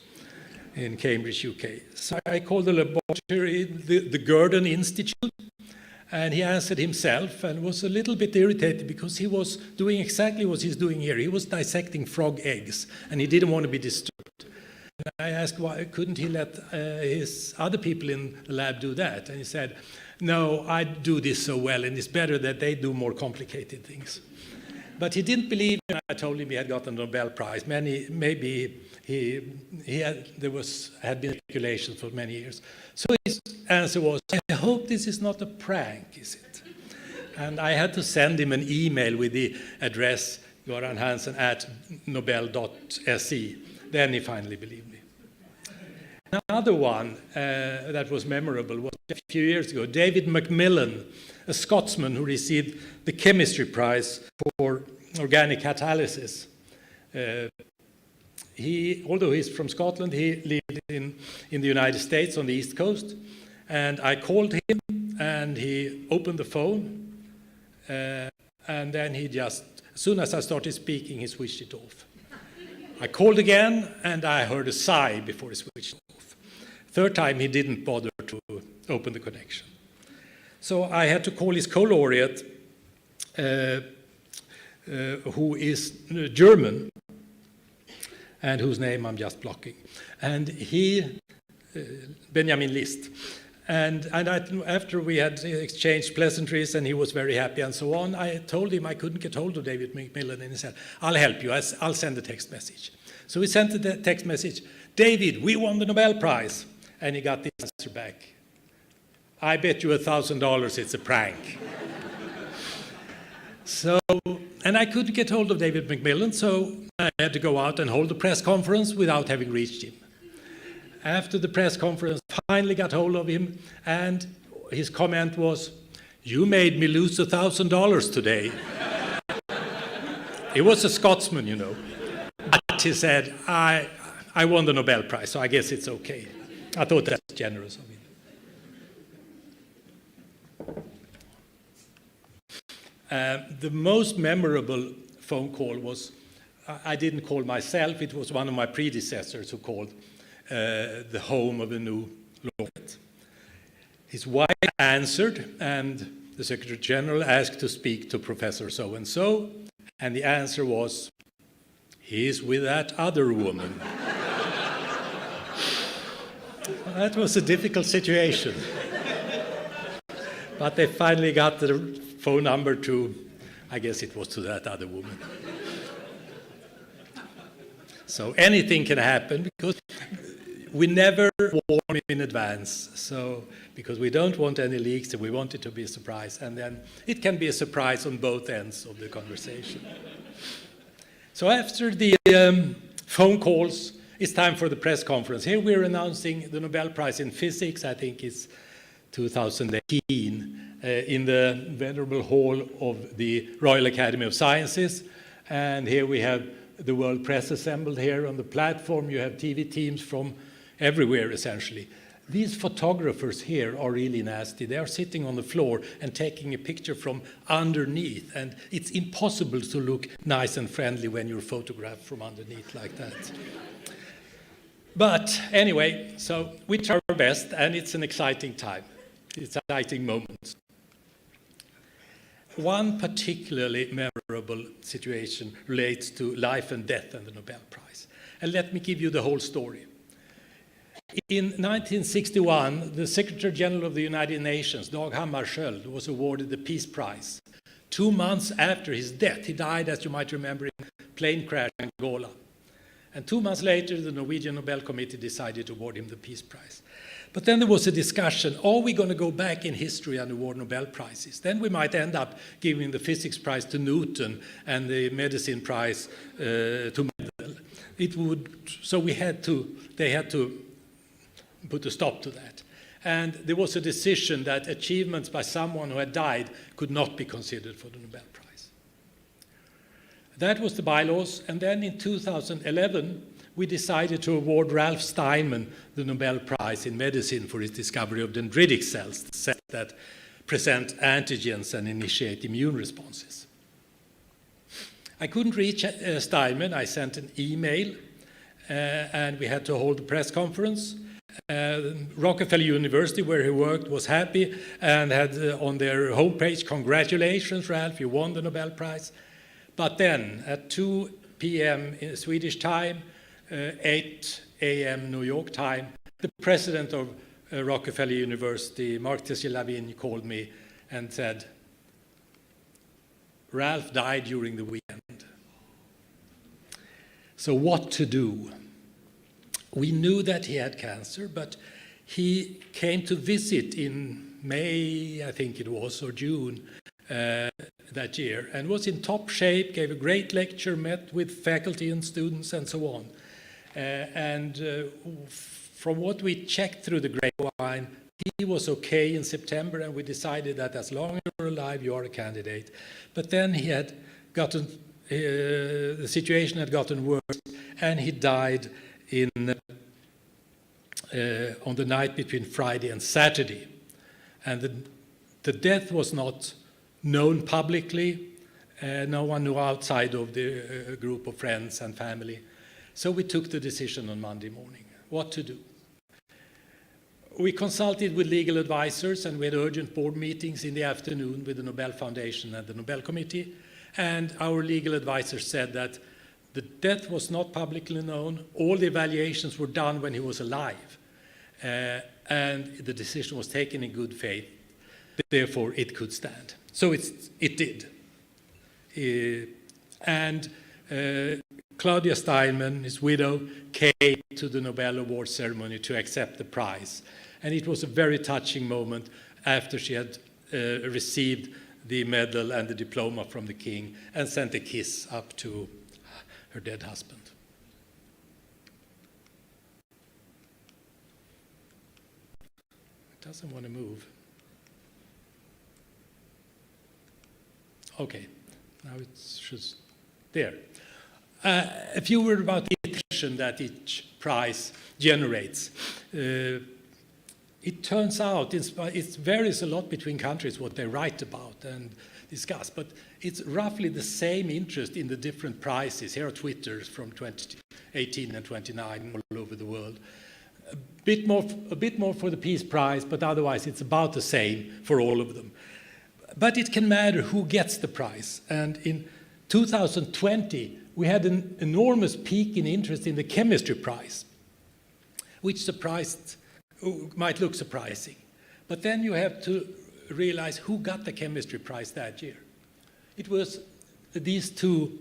in Cambridge, UK. So I called the laboratory the Göran Institute, and he answered himself and was a little bit irritated because he was doing exactly what he's doing here. He was dissecting frog eggs, and he didn't want to be disturbed. And I asked why couldn't he let his other people in the lab do that? And he said, no, I do this so well, and it's better that they do more complicated things. But he didn't believe me. I told him he had gotten the Nobel Prize. Maybe had been speculation for many years. So his answer was, I hope this is not a prank, is it? And I had to send him an email with the address Göran Hansson at nobel.se. Then he finally believed me. Another one that was memorable was a few years ago. David Macmillan, a Scotsman who received the chemistry prize for organic catalysis. Although he's from Scotland, he lived in the United States on the East Coast. And I called him, and he opened the phone. And then he just, as soon as I started speaking, he switched it off. I called again, and I heard a sigh before he switched it off. Third time, he didn't bother to open the connection. So I had to call his co-laureate, who is German, and whose name I'm just blocking. And he, Benjamin List. And after we had exchanged pleasantries and he was very happy and so on, I told him I couldn't get hold of David Macmillan, and he said, I'll help you, I'll send a text message. So he sent the text message, David, we won the Nobel Prize. And he got the answer back, I bet you $1,000 it's a prank. So, and I couldn't get hold of David Macmillan, so I had to go out and hold a press conference without having reached him. After the press conference, I finally got hold of him, and his comment was, you made me lose $1,000 today. He was a Scotsman, you know. But he said, I won the Nobel Prize, so I guess it's okay. I thought that was generous of him. The most memorable phone call was, I didn't call myself, it was one of my predecessors who called the home of a new laureate. His wife answered, and the Secretary General asked to speak to Professor so-and-so, and the answer was, he's with that other woman. That was a difficult situation. But they finally got the phone number to, I guess it was to that other woman. So anything can happen because we never warn him in advance. So because we don't want any leaks and we want it to be a surprise. And then it can be a surprise on both ends of the conversation. So after the phone calls, it's time for the press conference. Here we're announcing the Nobel Prize in Physics, I think it's 2018, in the venerable hall of the Royal Academy of Sciences. And here we have the world press assembled here on the platform. You have TV teams from everywhere, essentially. These photographers here are really nasty. They are sitting on the floor and taking a picture from underneath. And it's impossible to look nice and friendly when you're photographed from underneath like that. But anyway, so we try our best, and it's an exciting time. It's an exciting moment. One particularly memorable situation relates to life and death and the Nobel Prize. And let me give you the whole story. In 1961, the Secretary General of the United Nations, Dag Hammarskjöld, was awarded the Peace Prize. 2 months after his death, he died, as you might remember, in a plane crash in Angola. And 2 months later, the Norwegian Nobel Committee decided to award him the Peace Prize. But then there was a discussion, are we going to go back in history and award Nobel Prizes? Then we might end up giving the Physics Prize to Newton and the Medicine Prize to Mendel. So they had to put a stop to that. And there was a decision that achievements by someone who had died could not be considered for the Nobel Prize. That was the bylaws, and then in 2011, we decided to award Ralph Steinman the Nobel Prize in Medicine for his discovery of dendritic cells, the cells that present antigens and initiate immune responses. I couldn't reach Steinman. I sent an email and we had to hold a press conference. Rockefeller University, where he worked, was happy and had on their homepage, "Congratulations, Ralph, you won the Nobel Prize." But then at 2 p.m. in Swedish time, 8 a.m. New York time, the president of Rockefeller University, Mark Tessier-Lavigne, called me and said, "Ralph died during the weekend." So what to do? We knew that he had cancer, but he came to visit in May, I think it was, or June that year, and was in top shape, gave a great lecture, met with faculty and students and so on. From what we checked through the grapevine, he was okay in September, and we decided that as long as you're alive, you are a candidate. But then he had gotten, the situation had gotten worse, and he died on the night between Friday and Saturday. And the death was not known publicly. No one knew outside of the group of friends and family. So we took the decision on Monday morning, what to do. We consulted with legal advisors, and we had urgent board meetings in the afternoon with the Nobel Foundation and the Nobel Committee. And our legal advisor said that the death was not publicly known. All the evaluations were done when he was alive. And the decision was taken in good faith. Therefore, it could stand. So it did. Claudia Steinman, his widow, came to the Nobel Award ceremony to accept the prize. And it was a very touching moment after she had received the medal and the diploma from the king and sent a kiss up to her dead husband. It doesn't want to move. Okay, now it's just there. A few words about the attention that each prize generates. It turns out it varies a lot between countries what they write about and discuss, but it's roughly the same interest in the different prizes. Here are Twitters from 2018 and 29 all over the world. A bit more for the Peace Prize, but otherwise it's about the same for all of them. But it can matter who gets the prize. And in 2020, we had an enormous peak in interest in the Chemistry Prize, which might look surprising. But then you have to realize who got the Chemistry Prize that year. It was these two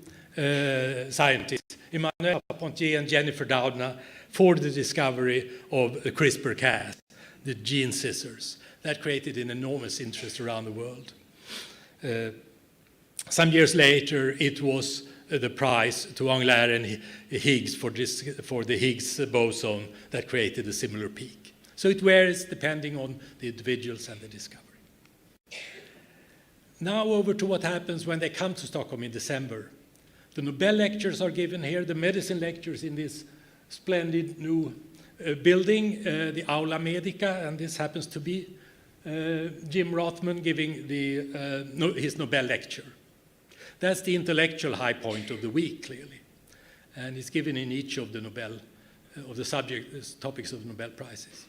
scientists, Emmanuel Charpentier and Jennifer Doudna, for the discovery of CRISPR-Cas, the gene scissors. That created an enormous interest around the world. Some years later, it was the prize to Englert and Higgs for the Higgs boson that created a similar peak. So it varies depending on the individuals and the discovery. Now over to what happens when they come to Stockholm in December. The Nobel lectures are given here, the medicine lectures in this splendid new building, the Aula Medica, and this happens to be Jim Rothman giving his Nobel lecture. That's the intellectual high point of the week, clearly. And it's given in each of the topics of the Nobel Prizes.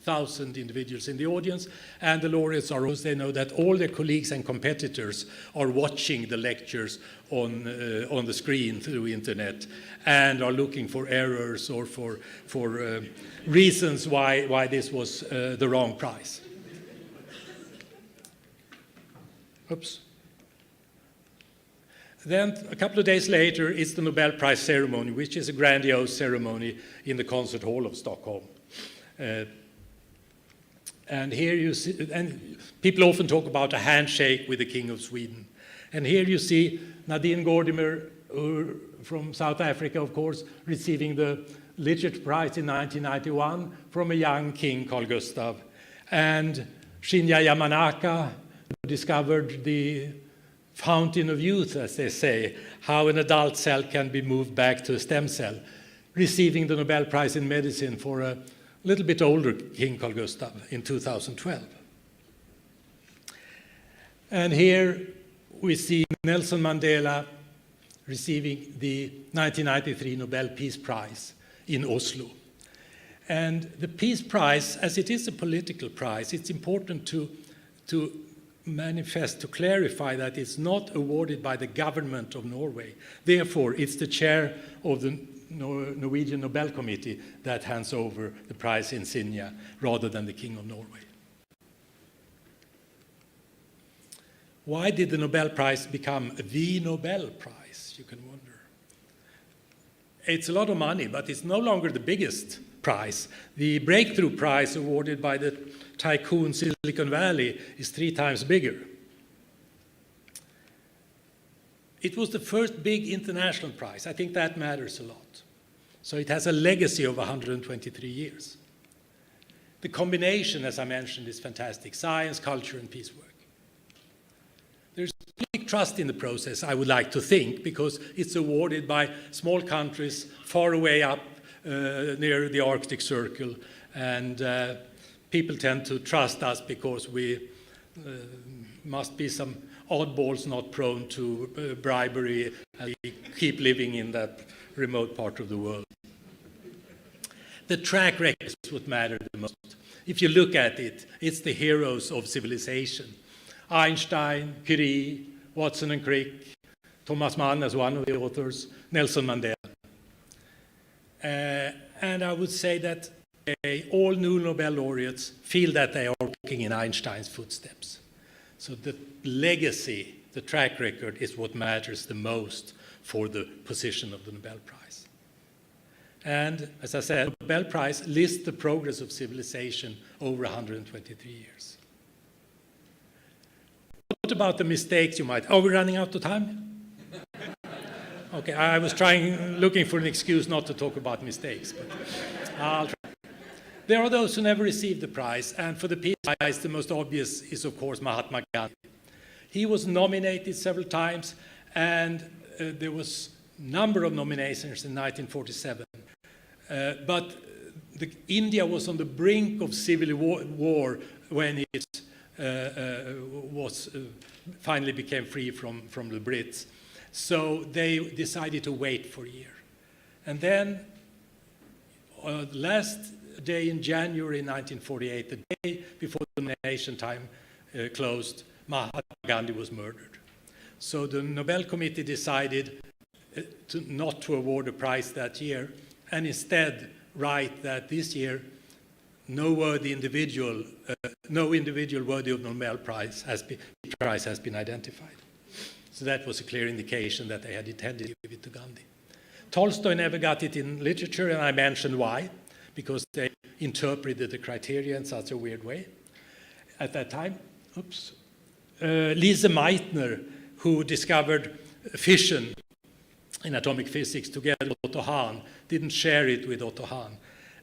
1,000 individuals in the audience, and the laureates are also, they know that all their colleagues and competitors are watching the lectures on the screen through internet and are looking for errors or for reasons why this was the wrong prize. Oops. Then a couple of days later, it's the Nobel Prize ceremony, which is a grandiose ceremony in the concert hall of Stockholm. And here you see, and people often talk about a handshake with the King of Sweden. And here you see Nadine Gordimer from South Africa, of course, receiving the Literature Prize in 1991 from a young king, Carl Gustav. And Shinya Yamanaka, who discovered the fountain of youth, as they say, how an adult cell can be moved back to a stem cell, receiving the Nobel Prize in Medicine for a little bit older King Carl Gustav in 2012. And here we see Nelson Mandela receiving the 1993 Nobel Peace Prize in Oslo. And the Peace Prize, as it is a political prize, it's important to manifest, to clarify that it's not awarded by the government of Norway. Therefore, it's the chair of the Norwegian Nobel Committee that hands over the prize insignia rather than the King of Norway. Why did the Nobel Prize become the Nobel Prize, you can wonder. It's a lot of money, but it's no longer the biggest prize. The Breakthrough Prize awarded by the tycoon Silicon Valley is 3 times bigger. It was the first big international prize. I think that matters a lot. So it has a legacy of 123 years. The combination, as I mentioned, is fantastic. Science, culture, and peace work. There's big trust in the process, I would like to think, because it's awarded by small countries far away up near the Arctic Circle, and people tend to trust us because we must be some oddballs not prone to bribery, and we keep living in that remote part of the world. The track record is what matters the most. If you look at it, it's the heroes of civilization. Einstein, Curie, Watson and Crick, Thomas Mann as one of the authors, Nelson Mandela. And I would say that all new Nobel laureates feel that they are walking in Einstein's footsteps. So the legacy, the track record, is what matters the most for the position of the Nobel Prize. And as I said, the Nobel Prize lists the progress of civilization over 123 years. What about the mistakes you might... Are we running out of time? Okay, I was looking for an excuse not to talk about mistakes, but I'll try. There are those who never received the prize, and for the Peace Prize, the most obvious is, of course, Mahatma Gandhi. He was nominated several times, and there was a number of nominations in 1947. But India was on the brink of civil war when it finally became free from the Brits. So they decided to wait for a year. And then last day in January 1948, the day before the nomination time closed, Mahatma Gandhi was murdered. So the Nobel Committee decided not to award a prize that year, and instead write that this year no individual worthy of the Nobel Prize has been identified. So that was a clear indication that they had intended to give it to Gandhi. Tolstoy never got it in literature, and I mentioned why, because they interpreted the criteria in such a weird way at that time. Lise Meitner, who discovered fission in atomic physics together with Otto Hahn, didn't share it with Otto Hahn.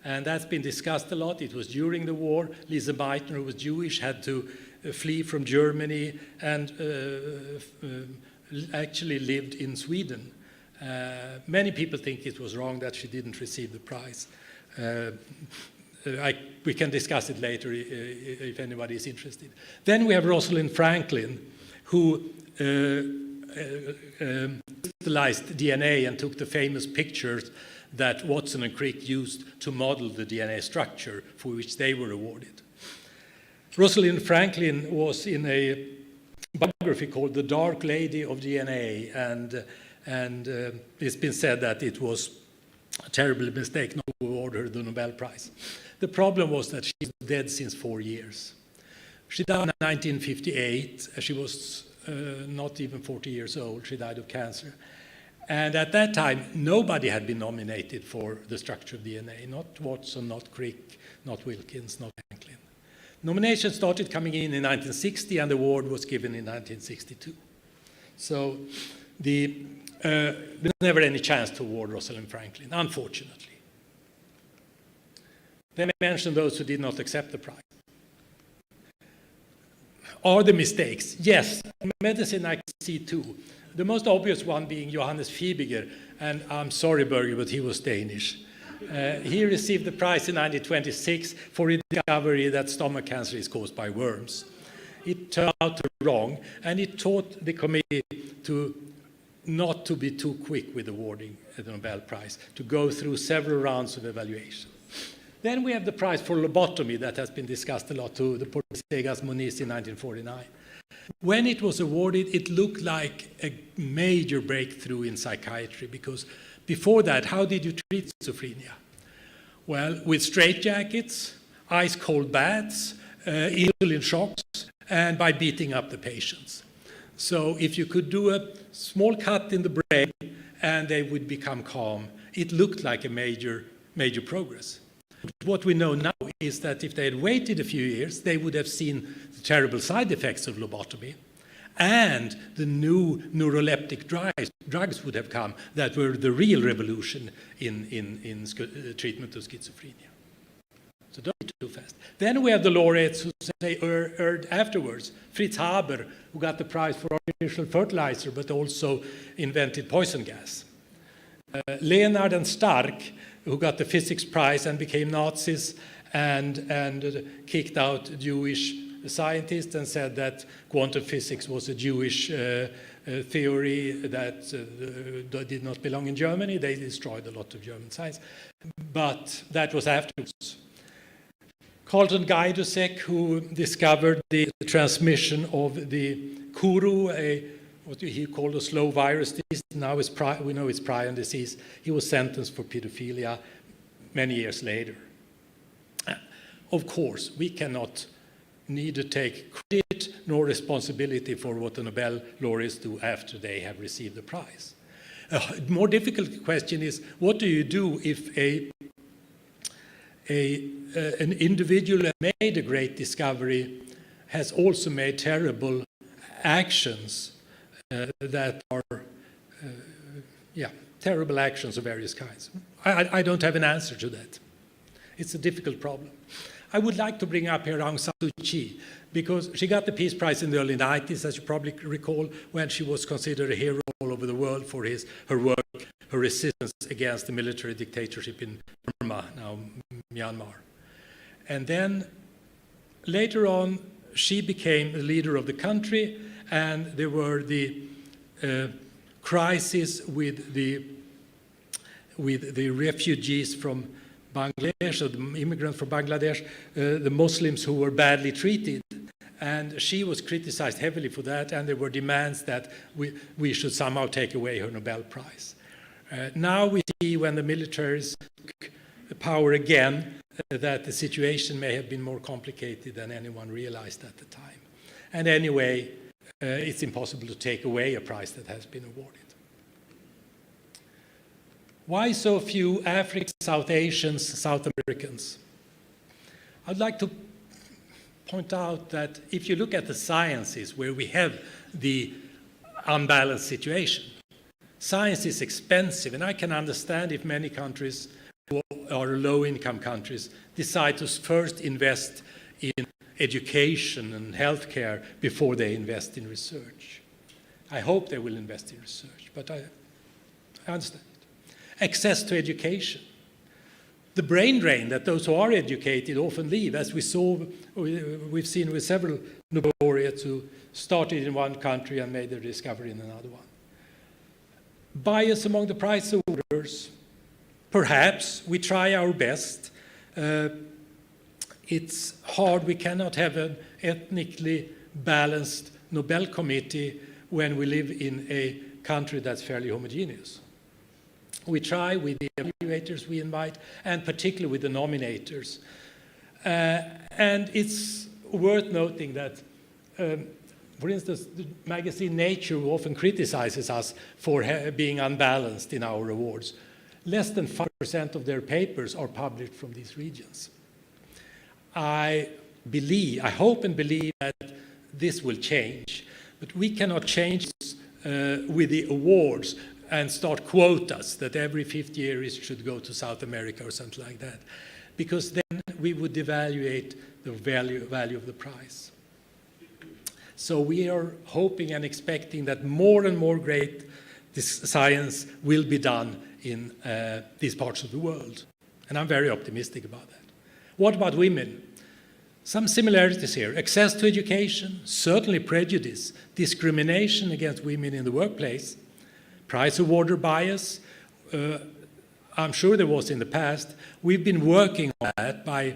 And that's been discussed a lot. It was during the war. Lise Meitner, who was Jewish, had to flee from Germany and actually lived in Sweden. Many people think it was wrong that she didn't receive the prize. We can discuss it later if anybody is interested. Then we have Rosalind Franklin, who crystallized DNA and took the famous pictures that Watson and Crick used to model the DNA structure for which they were awarded. Rosalind Franklin was in a biography called The Dark Lady of DNA, and it's been said that it was a terrible mistake not to award her the Nobel Prize. The problem was that she's dead since 4 years. She died in 1958. She was not even 40 years old. She died of cancer. And at that time, nobody had been nominated for the structure of DNA. Not Watson, not Crick, not Wilkins, not Franklin. Nominations started coming in 1960, and the award was given in 1962. So there was never any chance to award Rosalind Franklin, unfortunately. Then I mentioned those who did not accept the prize. Are there mistakes? Yes. In medicine, I can see two. The most obvious one being Johannes Fibiger, and I'm sorry, Berger, but he was Danish. He received the prize in 1926 for his discovery that stomach cancer is caused by worms. It turned out to be wrong, and it taught the committee to not to be too quick with awarding the Nobel Prize, to go through several rounds of evaluation. Then we have the prize for lobotomy that has been discussed a lot too, the Portegas Moniz in 1949. When it was awarded, it looked like a major breakthrough in psychiatry, because before that, how did you treat schizophrenia? Well, with straitjackets, ice-cold baths, insulin shocks, and by beating up the patients. So if you could do a small cut in the brain and they would become calm, it looked like a major progress. What we know now is that if they had waited a few years, they would have seen the terrible side effects of lobotomy, and the new neuroleptic drugs would have come that were the real revolution in treatment of schizophrenia. So don't be too fast. Then we have the laureates who say earned afterwards. Fritz Haber, who got the prize for artificial fertilizer, but also invented poison gas. Leonard and Stark, who got the physics prize and became Nazis and kicked out Jewish scientists and said that quantum physics was a Jewish theory that did not belong in Germany. They destroyed a lot of German science. But that was afterwards. Carlton Gajdusek, who discovered the transmission of the Kuru, what he called a slow virus disease. Now we know it's prion disease. He was sentenced for pedophilia many years later. Of course, we cannot neither take credit nor responsibility for what the Nobel laureates do after they have received the prize. A more difficult question is, what do you do if an individual that made a great discovery has also made terrible actions that are, terrible actions of various kinds? I don't have an answer to that. It's a difficult problem. I would like to bring up here Aung San Suu Kyi, because she got the Peace Prize in the early 90s, as you probably recall, when she was considered a hero all over the world for her work, her resistance against the military dictatorship in Burma, now Myanmar. And then later on, she became the leader of the country, and there were the crisis with the refugees from Bangladesh, or the immigrants from Bangladesh, the Muslims who were badly treated. And she was criticized heavily for that, and there were demands that we should somehow take away her Nobel Prize. Now we see, when the military took power again, that the situation may have been more complicated than anyone realized at the time. And anyway, it's impossible to take away a prize that has been awarded. Why so few Africans, South Asians, South Americans? I'd like to point out that if you look at the sciences where we have the unbalanced situation, science is expensive, and I can understand if many countries who are low-income countries decide to first invest in education and healthcare before they invest in research. I hope they will invest in research, but I understand. Access to education. The brain drain that those who are educated often leave, as we've seen with several Nobel laureates who started in one country and made their discovery in another one. Bias among the prize holders. Perhaps we try our best. It's hard. We cannot have an ethnically balanced Nobel committee when we live in a country that's fairly homogeneous. We try with the evaluators we invite, and particularly with the nominators. And it's worth noting that, for instance, the magazine Nature often criticizes us for being unbalanced in our awards. Less than 5% of their papers are published from these regions. I hope and believe that this will change, but we cannot change this with the awards and start quotas that every 50 years should go to South America or something like that, because then we would devaluate the value of the prize. So we are hoping and expecting that more and more great science will be done in these parts of the world. And I'm very optimistic about that. What about women? Some similarities here. Access to education, certainly prejudice, discrimination against women in the workplace, prize awarder bias. I'm sure there was in the past. We've been working on that by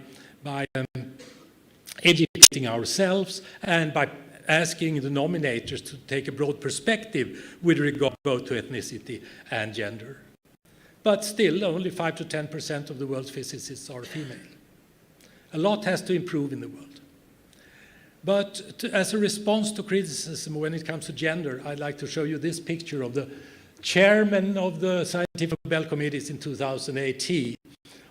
educating ourselves and by asking the nominators to take a broad perspective with regard both to ethnicity and gender. But still, only 5 to 10% of the world's physicists are female. A lot has to improve in the world. But as a response to criticism when it comes to gender, I'd like to show you this picture of the chairman of the Scientific Nobel Committees in 2018.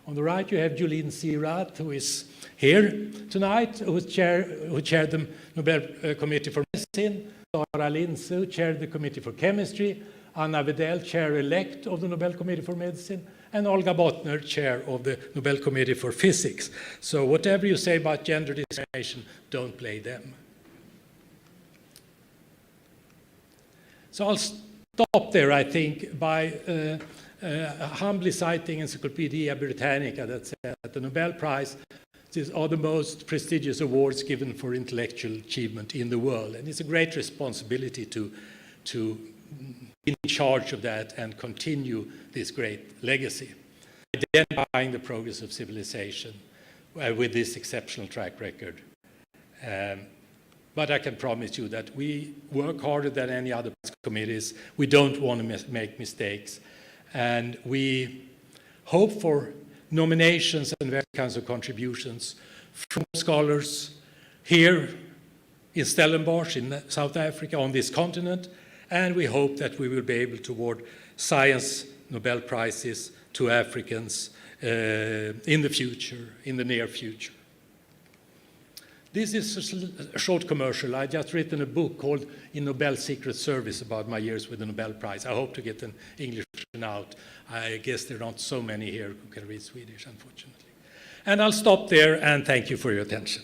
On the right, you have Julien Sirat, who is here tonight, who chaired the Nobel Committee for Medicine, Sara Linse, who chaired the Committee for Chemistry, Anna Wedell, chair-elect of the Nobel Committee for Medicine, and Olga Bottner, chair of the Nobel Committee for Physics. So whatever you say about gender discrimination, don't blame them. So I'll stop there, I think, by humbly citing Encyclopedia Britannica that said that the Nobel Prize are the most prestigious awards given for intellectual achievement in the world. And it's a great responsibility to be in charge of that and continue this great legacy, identifying the progress of civilization with this exceptional track record. But I can promise you that we work harder than any other committees. We don't want to make mistakes. And we hope for nominations and various kinds of contributions from scholars here in Stellenbosch, in South Africa, on this continent. And we hope that we will be able to award science Nobel Prizes to Africans in the future, in the near future. This is a short commercial. I just written a book called In Nobel's Secret Service about my years with the Nobel Prize. I hope to get an English version out. I guess there are not so many here who can read Swedish, unfortunately. And I'll stop there and thank you for your attention.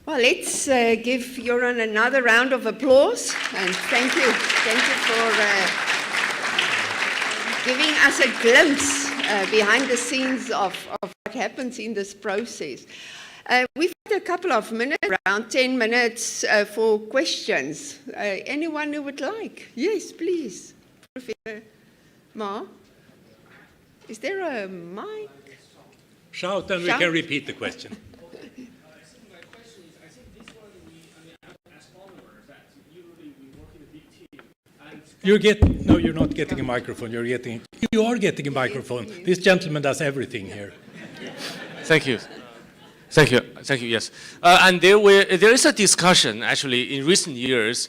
Well, let's give Göran another round of applause, and thank you for giving us a glimpse behind the scenes of what happens in this process. We've got a couple of minutes, around 10 minutes for questions. Anyone who would like? Yes, please. Professor Ma, is there a mic? Shout and we can repeat the question. No, you're not getting a microphone. You are getting a microphone. This gentleman does everything here. Thank you. Yes, and there is a discussion actually in recent years,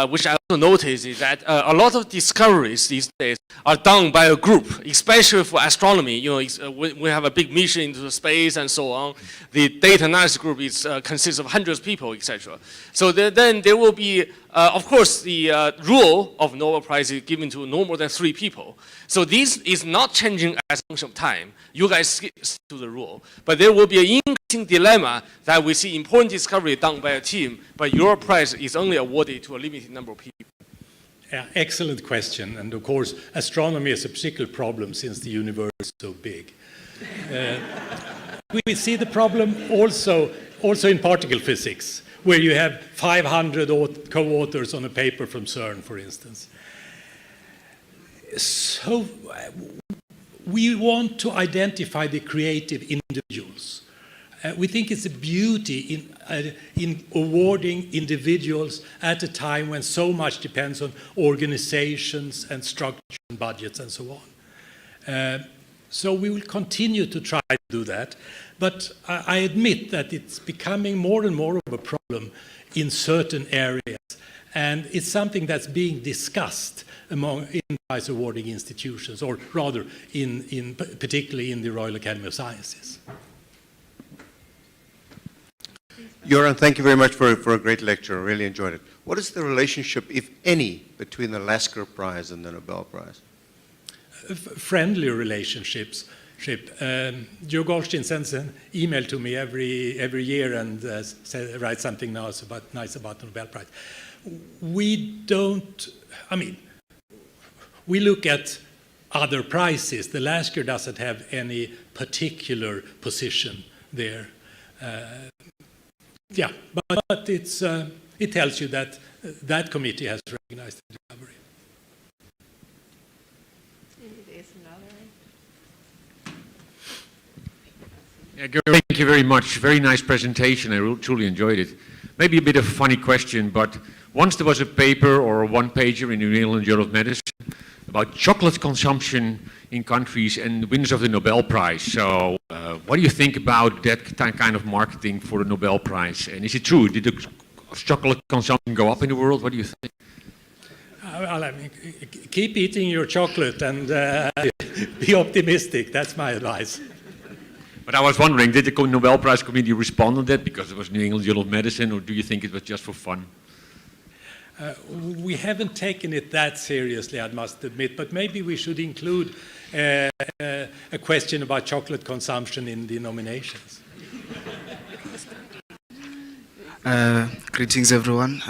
which I also noticed, is that a lot of discoveries these days are done by a group, especially for astronomy. You know, we have a big mission into space and so on. The data analysis group consists of hundreds of people, etc. So then there will be, of course, the rule of Nobel Prize is given to no more than 3 people. So this is not changing as a function of time. You guys stick to the rule, but there will be an interesting dilemma that we see important discovery done by a team, but your prize is only awarded to a limited number of people. Yeah, excellent question. And of course, astronomy is a particular problem since the universe is so big. We see the problem also in particle physics, where you have 500 co-authors on a paper from CERN, for instance. So we want to identify the creative individuals. We think it's a beauty in awarding individuals at a time when so much depends on organizations and structure and budgets and so on. So we will continue to try to do that. But I admit that it's becoming more and more of a problem in certain areas. And it's something that's being discussed in prize awarding institutions, or rather, particularly in the Royal Academy of Sciences. Göran, thank you very much for a great lecture. I really enjoyed it. What is the relationship, if any, between the Lasker Prize and the Nobel Prize? Friendly relationships. Joe Goldstein sends an email to me every year and writes something nice about the Nobel Prize. We don't, we look at other prizes. The Lasker doesn't have any particular position there. Yeah, but it's, it tells you that that committee has recognized the discovery. Yeah, Göran, thank you very much. Very nice presentation. I truly enjoyed it. Maybe a bit of a funny question, but once there was a paper or a one-pager in the New England Journal of Medicine about chocolate consumption in countries and the winners of the Nobel Prize. So what do you think about that kind of marketing for the Nobel Prize? And is it true? Did the chocolate consumption go up in the world? What do you think? Well, keep eating your chocolate and be optimistic. That's my advice. But I was wondering, did the Nobel Prize Committee respond on that because it was New England Journal of Medicine, or do you think it was just for fun? We haven't taken it that seriously, I must admit, but maybe we should include a question about chocolate consumption in the nominations. Greetings, everyone.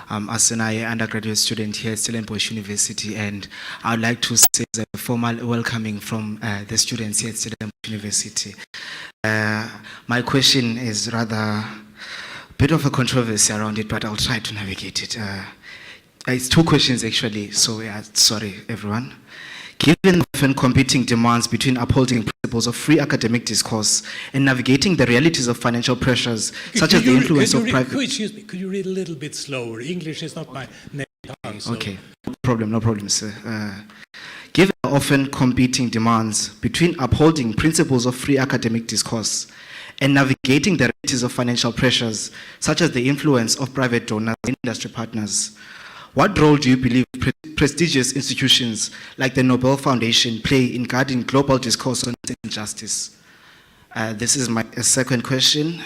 I'm Hansson, an undergraduate student here at Stellenbosch University, and I would like to say a formal welcoming from the students here at Stellenbosch University. My question is rather a bit of a controversy around it, but I'll try to navigate it. It's two questions, actually, so sorry, everyone. Given often competing demands between upholding principles of free academic discourse and navigating the realities of financial pressures, such as the influence of private... Excuse me, could you read a little bit slower? English is not my native tongue. So. Okay, no problem, sir. Given often competing demands between upholding principles of free academic discourse and navigating the realities of financial pressures, such as the influence of private donors and industry partners, what role do you believe prestigious institutions like the Nobel Foundation play in guiding global discourse on justice? This is my second question.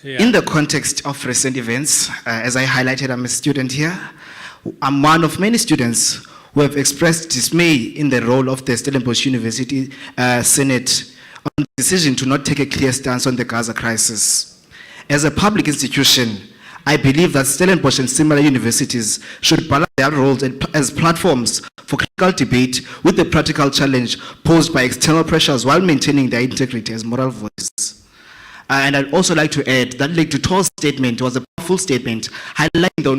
In the context of recent events, as I highlighted, I'm a student here. I'm one of many students who have expressed dismay in the role of the Stellenbosch University Senate on the decision to not take a clear stance on the Gaza crisis. As a public institution, I believe that Stellenbosch and similar universities should balance their roles as platforms for critical debate with the practical challenge posed by external pressures while maintaining their integrity as moral voices. And I'd also like to add that Lake Dutour's statement was a powerful statement highlighting the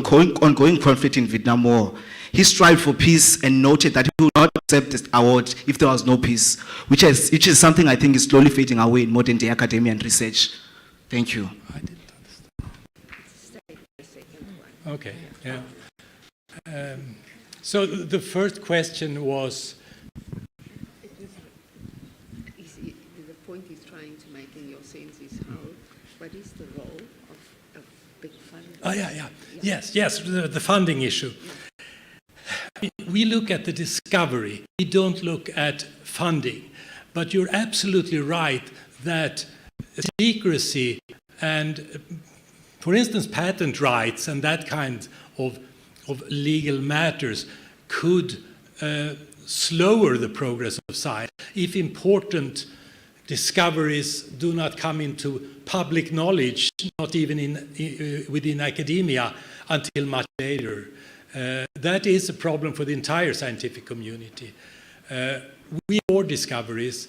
ongoing conflict in Vietnam War. He strived for peace and noted that he would not accept this award if there was no peace, which is something I think is slowly fading away in modern day academia and research. Thank you. I didn't understand. Okay, yeah. So the first question was... The point he's trying to make in your sense is what is the role of big funding? Oh, yeah. Yes, the funding issue. We look at the discovery, we don't look at funding. But you're absolutely right that secrecy and, for instance, patent rights and that kind of legal matters could slower the progress of science if important discoveries do not come into public knowledge, not even within academia, until much later. That is a problem for the entire scientific community. We award discoveries.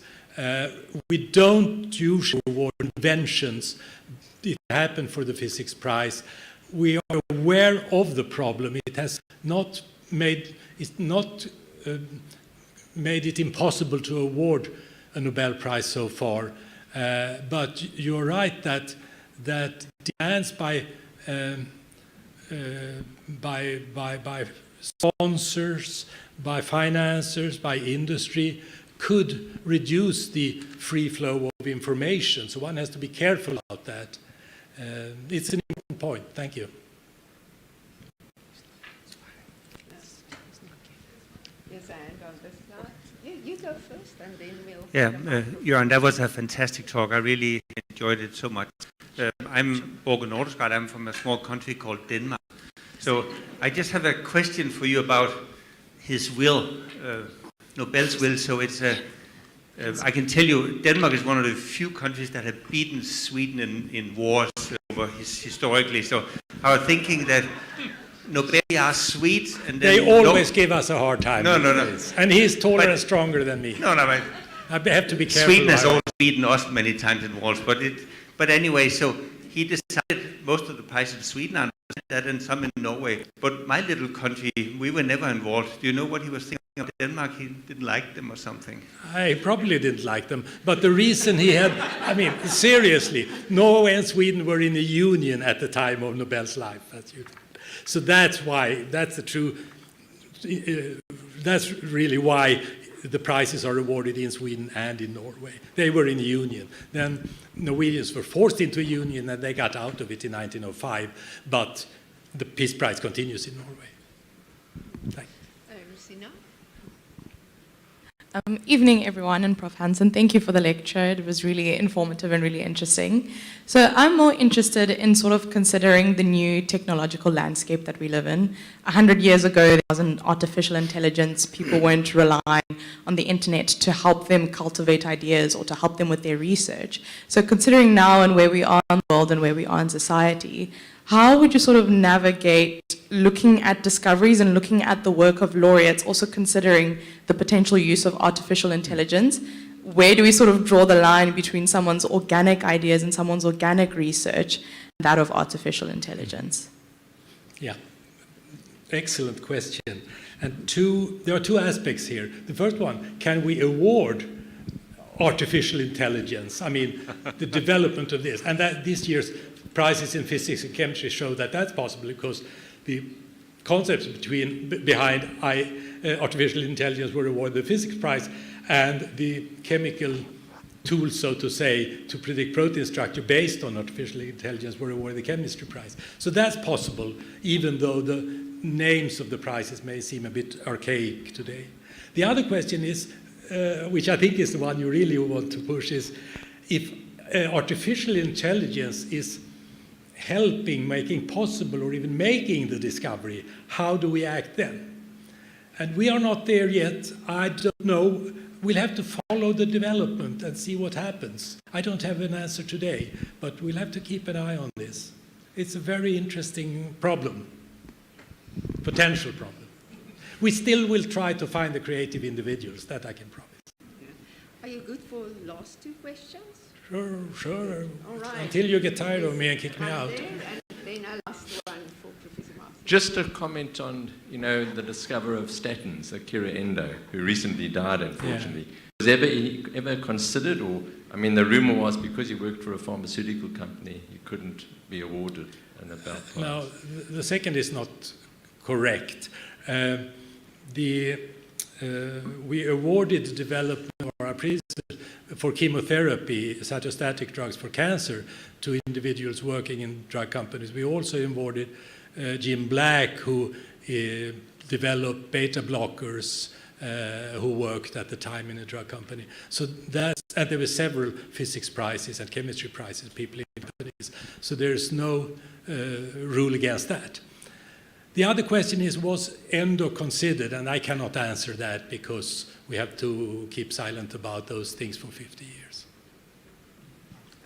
We don't usually award inventions. It happened for the physics prize. We are aware of the problem. It has not made it impossible to award a Nobel Prize so far. But you're right that demands by sponsors, by financiers, by industry could reduce the free flow of information. So one has to be careful about that. It's an important point. Thank you. Yes, and on this side. You go first, and then we'll... Yeah, Göran, that was a fantastic talk. I really enjoyed it so much. I'm Borge Nordensgaard. I'm from a small country called Denmark. So I just have a question for you about his will. Nobel's will, so it's I can tell you, Denmark is one of the few countries that have beaten Sweden in wars over historically. So I was thinking that Nobel are sweet, and they always give us a hard time. No. And he's taller and stronger than me. No, but I have to be careful. Sweden has always beaten us many times in wars, but anyway, so he decided most of the price in Sweden, I understand that, and some in Norway. But my little country, we were never involved. Do you know what he was thinking of Denmark? He didn't like them or something. I probably didn't like them, but the reason he had, I mean, seriously, Norway and Sweden were in a union at the time of Nobel's life. So that's why, that's the true, that's really why the prizes are awarded in Sweden and in Norway. They were in a union. Then Norwegians were forced into a union and they got out of it in 1905, but the Peace Prize continues in Norway. Thank you. Evening, everyone, and Prof. Hansson, thank you for the lecture. It was really informative and really interesting. So I'm more interested in sort of considering the new technological landscape that we live in. 100 years ago, there wasn't artificial intelligence. People weren't relying on the internet to help them cultivate ideas or to help them with their research. So considering now and where we are in the world and where we are in society, how would you sort of navigate looking at discoveries and looking at the work of laureates, also considering the potential use of artificial intelligence? Where do we sort of draw the line between someone's organic ideas and someone's organic research and that of artificial intelligence? Yeah, excellent question. And there are two aspects here. The first one, can we award artificial intelligence? I mean, the development of this. And that this year's prizes in physics and chemistry show that that's possible because the concepts behind artificial intelligence were awarded the physics prize, and the chemical tools, so to say, to predict protein structure based on artificial intelligence were awarded the chemistry prize. So that's possible, even though the names of the prizes may seem a bit archaic today. The other question is, which I think is the one you really want to push, is if artificial intelligence is helping, making possible, or even making the discovery, how do we act then? And we are not there yet. I don't know. We'll have to follow the development and see what happens. I don't have an answer today, but we'll have to keep an eye on this. It's a very interesting problem, potential problem. We still will try to find the creative individuals, that I can promise. Are you good for the last two questions? Sure. All right. Until you get tired of me and kick me out. And then our last one for Professor Marston. Just a comment on, the discoverer of statins, Akira Endo, who recently died, unfortunately. Yeah. Was ever considered, or, the rumor was because he worked for a pharmaceutical company, he couldn't be awarded a Nobel Prize? No, the second is not correct. We awarded development or for chemotherapy, cytostatic drugs for cancer, to individuals working in drug companies. We also awarded Jim Black, who developed beta blockers, who worked at the time in a drug company. So and there were several physics prizes and chemistry prizes, people in companies. So there's no rule against that. The other question is, was Endo considered? And I cannot answer that because we have to keep silent about those things for 50 years.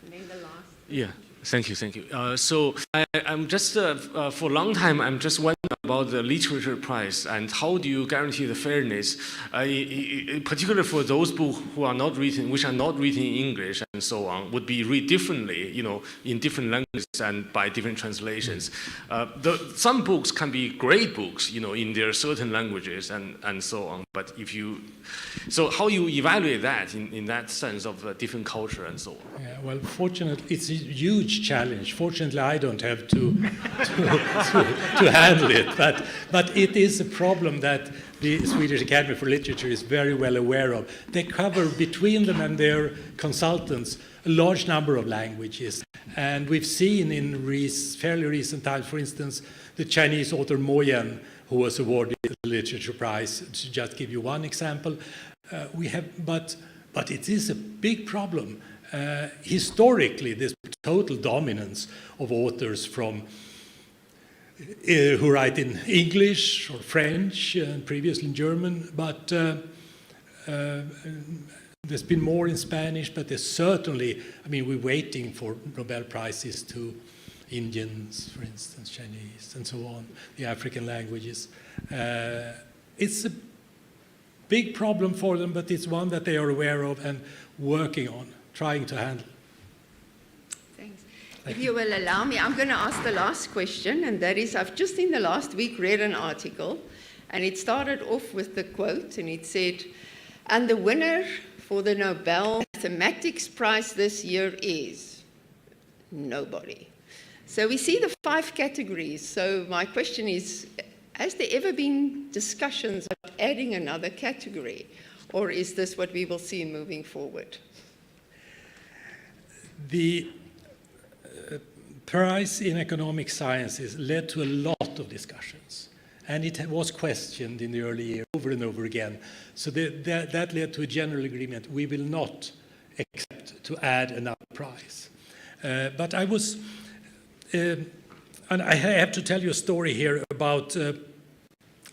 And then the last. Yeah, thank you. So I'm just, for a long time, I'm just wondering about the literature prize and how do you guarantee the fairness, particularly for those books who are not written, which are not written in English and so on, would be read differently, in different languages and by different translations. Some books can be great books, in their certain languages and so on. But so how you evaluate that in that sense of different culture and so on? Yeah, well, fortunately, it's a huge challenge. Fortunately, I don't have to handle it. But it is a problem that the Swedish Academy for Literature is very well aware of. They cover between them and their consultants a large number of languages. And we've seen in fairly recent times, for instance, the Chinese author Mo Yan, who was awarded the Literature Prize, to just give you one example. But it is a big problem. Historically, this total dominance of authors who write in English or French and previously in German, but there's been more in Spanish, but there's certainly, I mean, we're waiting for Nobel Prizes to Indians, for instance, Chinese, and so on, the African languages. It's a big problem for them, but it's one that they are aware of and working on, trying to handle. Thanks. If you will allow me, I'm going to ask the last question, and that is, I've just in the last week read an article, and it started off with the quote, and it said, and the winner for the Nobel Mathematics Prize this year is nobody. So we see the 5 categories. So my question is, has there ever been discussions about adding another category, or is this what we will see moving forward? The prize in economic sciences led to a lot of discussions, and it was questioned in the early years over and over again. So that led to a general agreement. We will not accept to add another prize. But I was... and I have to tell you a story here about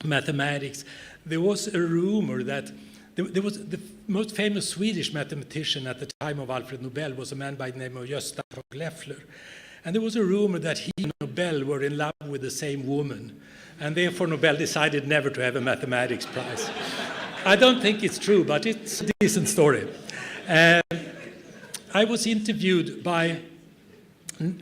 mathematics. There was a rumor that there was the most famous Swedish mathematician at the time of Alfred Nobel was a man by the name of Gösta Leffler. And there was a rumor that he and Nobel were in love with the same woman. And therefore Nobel decided never to have a mathematics prize. I don't think it's true, but it's a decent story. I was interviewed by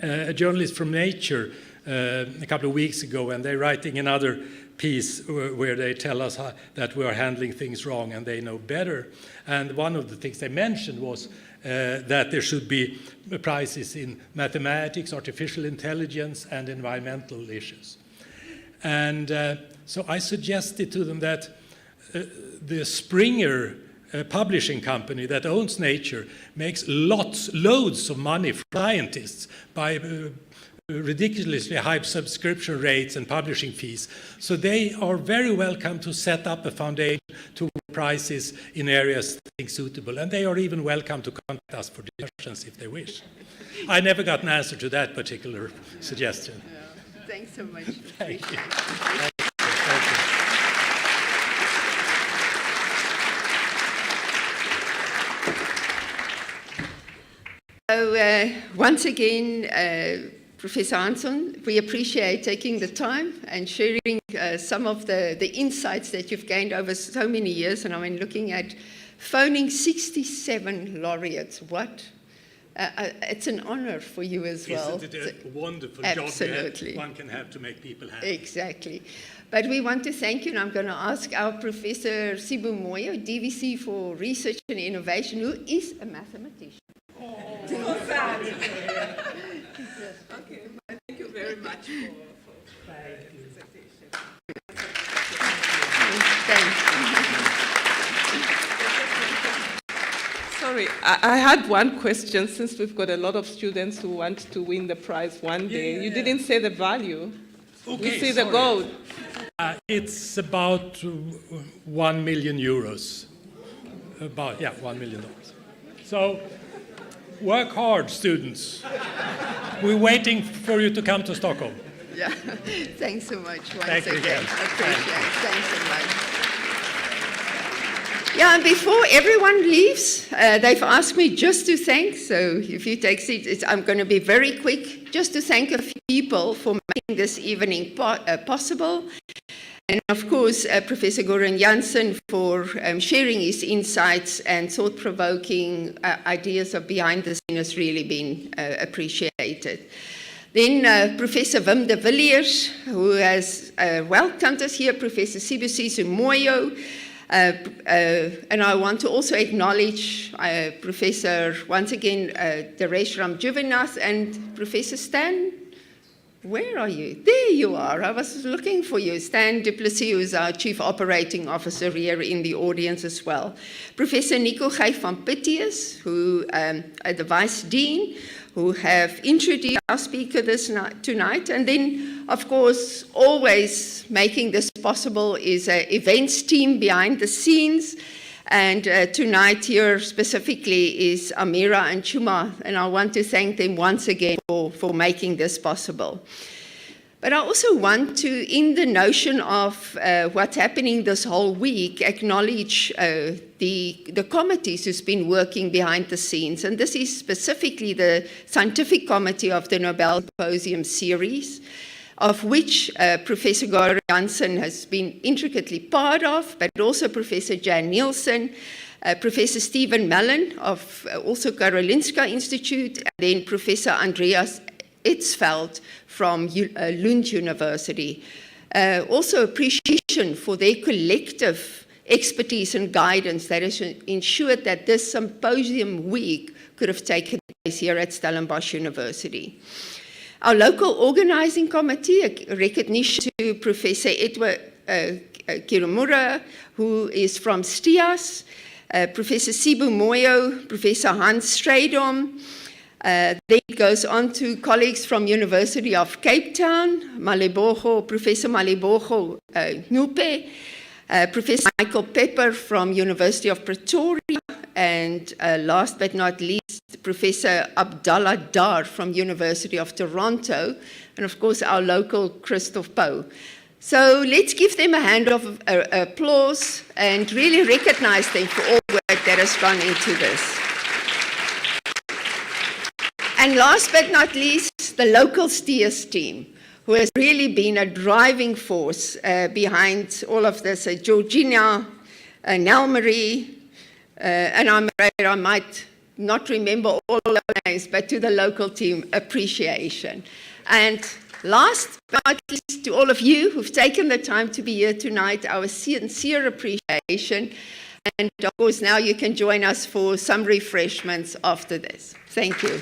a journalist from Nature a couple of weeks ago, and they're writing another piece where they tell us that we are handling things wrong and they know better. And one of the things they mentioned was that there should be prizes in mathematics, artificial intelligence, and environmental issues. And so I suggested to them that the Springer publishing company that owns Nature makes loads of money for scientists by ridiculously high subscription rates and publishing fees. So they are very welcome to set up a foundation to win prizes in areas they think suitable. And they are even welcome to contact us for discussions if they wish. I never got an answer to that particular suggestion. Yeah. Thanks so much. Thank you. So once again, Professor Hansson, we appreciate taking the time and sharing some of the insights that you've gained over so many years. And I mean, looking at phoning 67 laureates, what? It's an honor for you as well. Isn't it a wonderful Absolutely. job one can have to make people happy? Exactly. But we want to thank you, and I'm going to ask our Professor Sibu Moyo, DVC for Research and Innovation, who is a mathematician. Okay, thank you very much for the presentation. Sorry, I had one question, since we've got a lot of students who want to win the prize one day. You didn't say the value. Okay, we see the gold. It's about 1 million euros. About, yeah, $1 million. So work hard, students. We're waiting for you to come to Stockholm. Yeah, thanks so much once Thank you again. again. Appreciate it. Thanks so much. Yeah, and before everyone leaves, they've asked me just to thank, so if you take seats, I'm going to be very quick, just to thank a few people for making this evening possible. And of course, Professor Göran Hansson for sharing his insights and thought-provoking ideas of behind the scene has really been appreciated. Then Professor Wim de Villiers, who has welcomed us here, Professor Symposia Moyo, and I want to also acknowledge Professor, once again, Daresh Ramjuvenath and Professor Stan. Where are you? There you are. I was looking for you. Stan Duplessis, who is our Chief Operating Officer here in the audience as well. Professor Nico Gey van Pitius, who the Vice Dean, who have introduced our speaker tonight. And then, of course, always making this possible is an events team behind the scenes. And tonight here specifically is Amira and Chuma, and I want to thank them once again for making this possible. But I also want to, in the notion of what's happening this whole week, acknowledge the committees who's been working behind the scenes. And this is specifically the scientific committee of the Nobel Symposium series, of which Professor Göran Hansson has been intricately part of, but also Professor Jan Nielsen, Professor Stephen Mellon of also Karolinska Institute, and then Professor Andreas Itzfeld from Lund University. Also appreciation for their collective expertise and guidance that has ensured that this symposium week could have taken place here at Stellenbosch University. Our local organizing committee, a recognition to Professor Edward Kirumura, who is from STIAS, Professor Sibu Moyo, Professor Hans Stradom. Then it goes on to colleagues from University of Cape Town, Professor Malebogo Nupe, Professor Michael Pepper from University of Pretoria, and last but not least, Professor Abdallah Dar from University of Toronto, and of course our local Christoph Poe. So let's give them a hand of applause and really recognize them for all the work that has gone into this. And last but not least, the local STIAS team, who has really been a driving force behind all of this. Georgina, Nelmarie, and I'm afraid I might not remember all the names, but to the local team, appreciation. And last but not least, to all of you who've taken the time to be here tonight, our sincere appreciation. And of course, now you can join us for some refreshments after this. Thank you.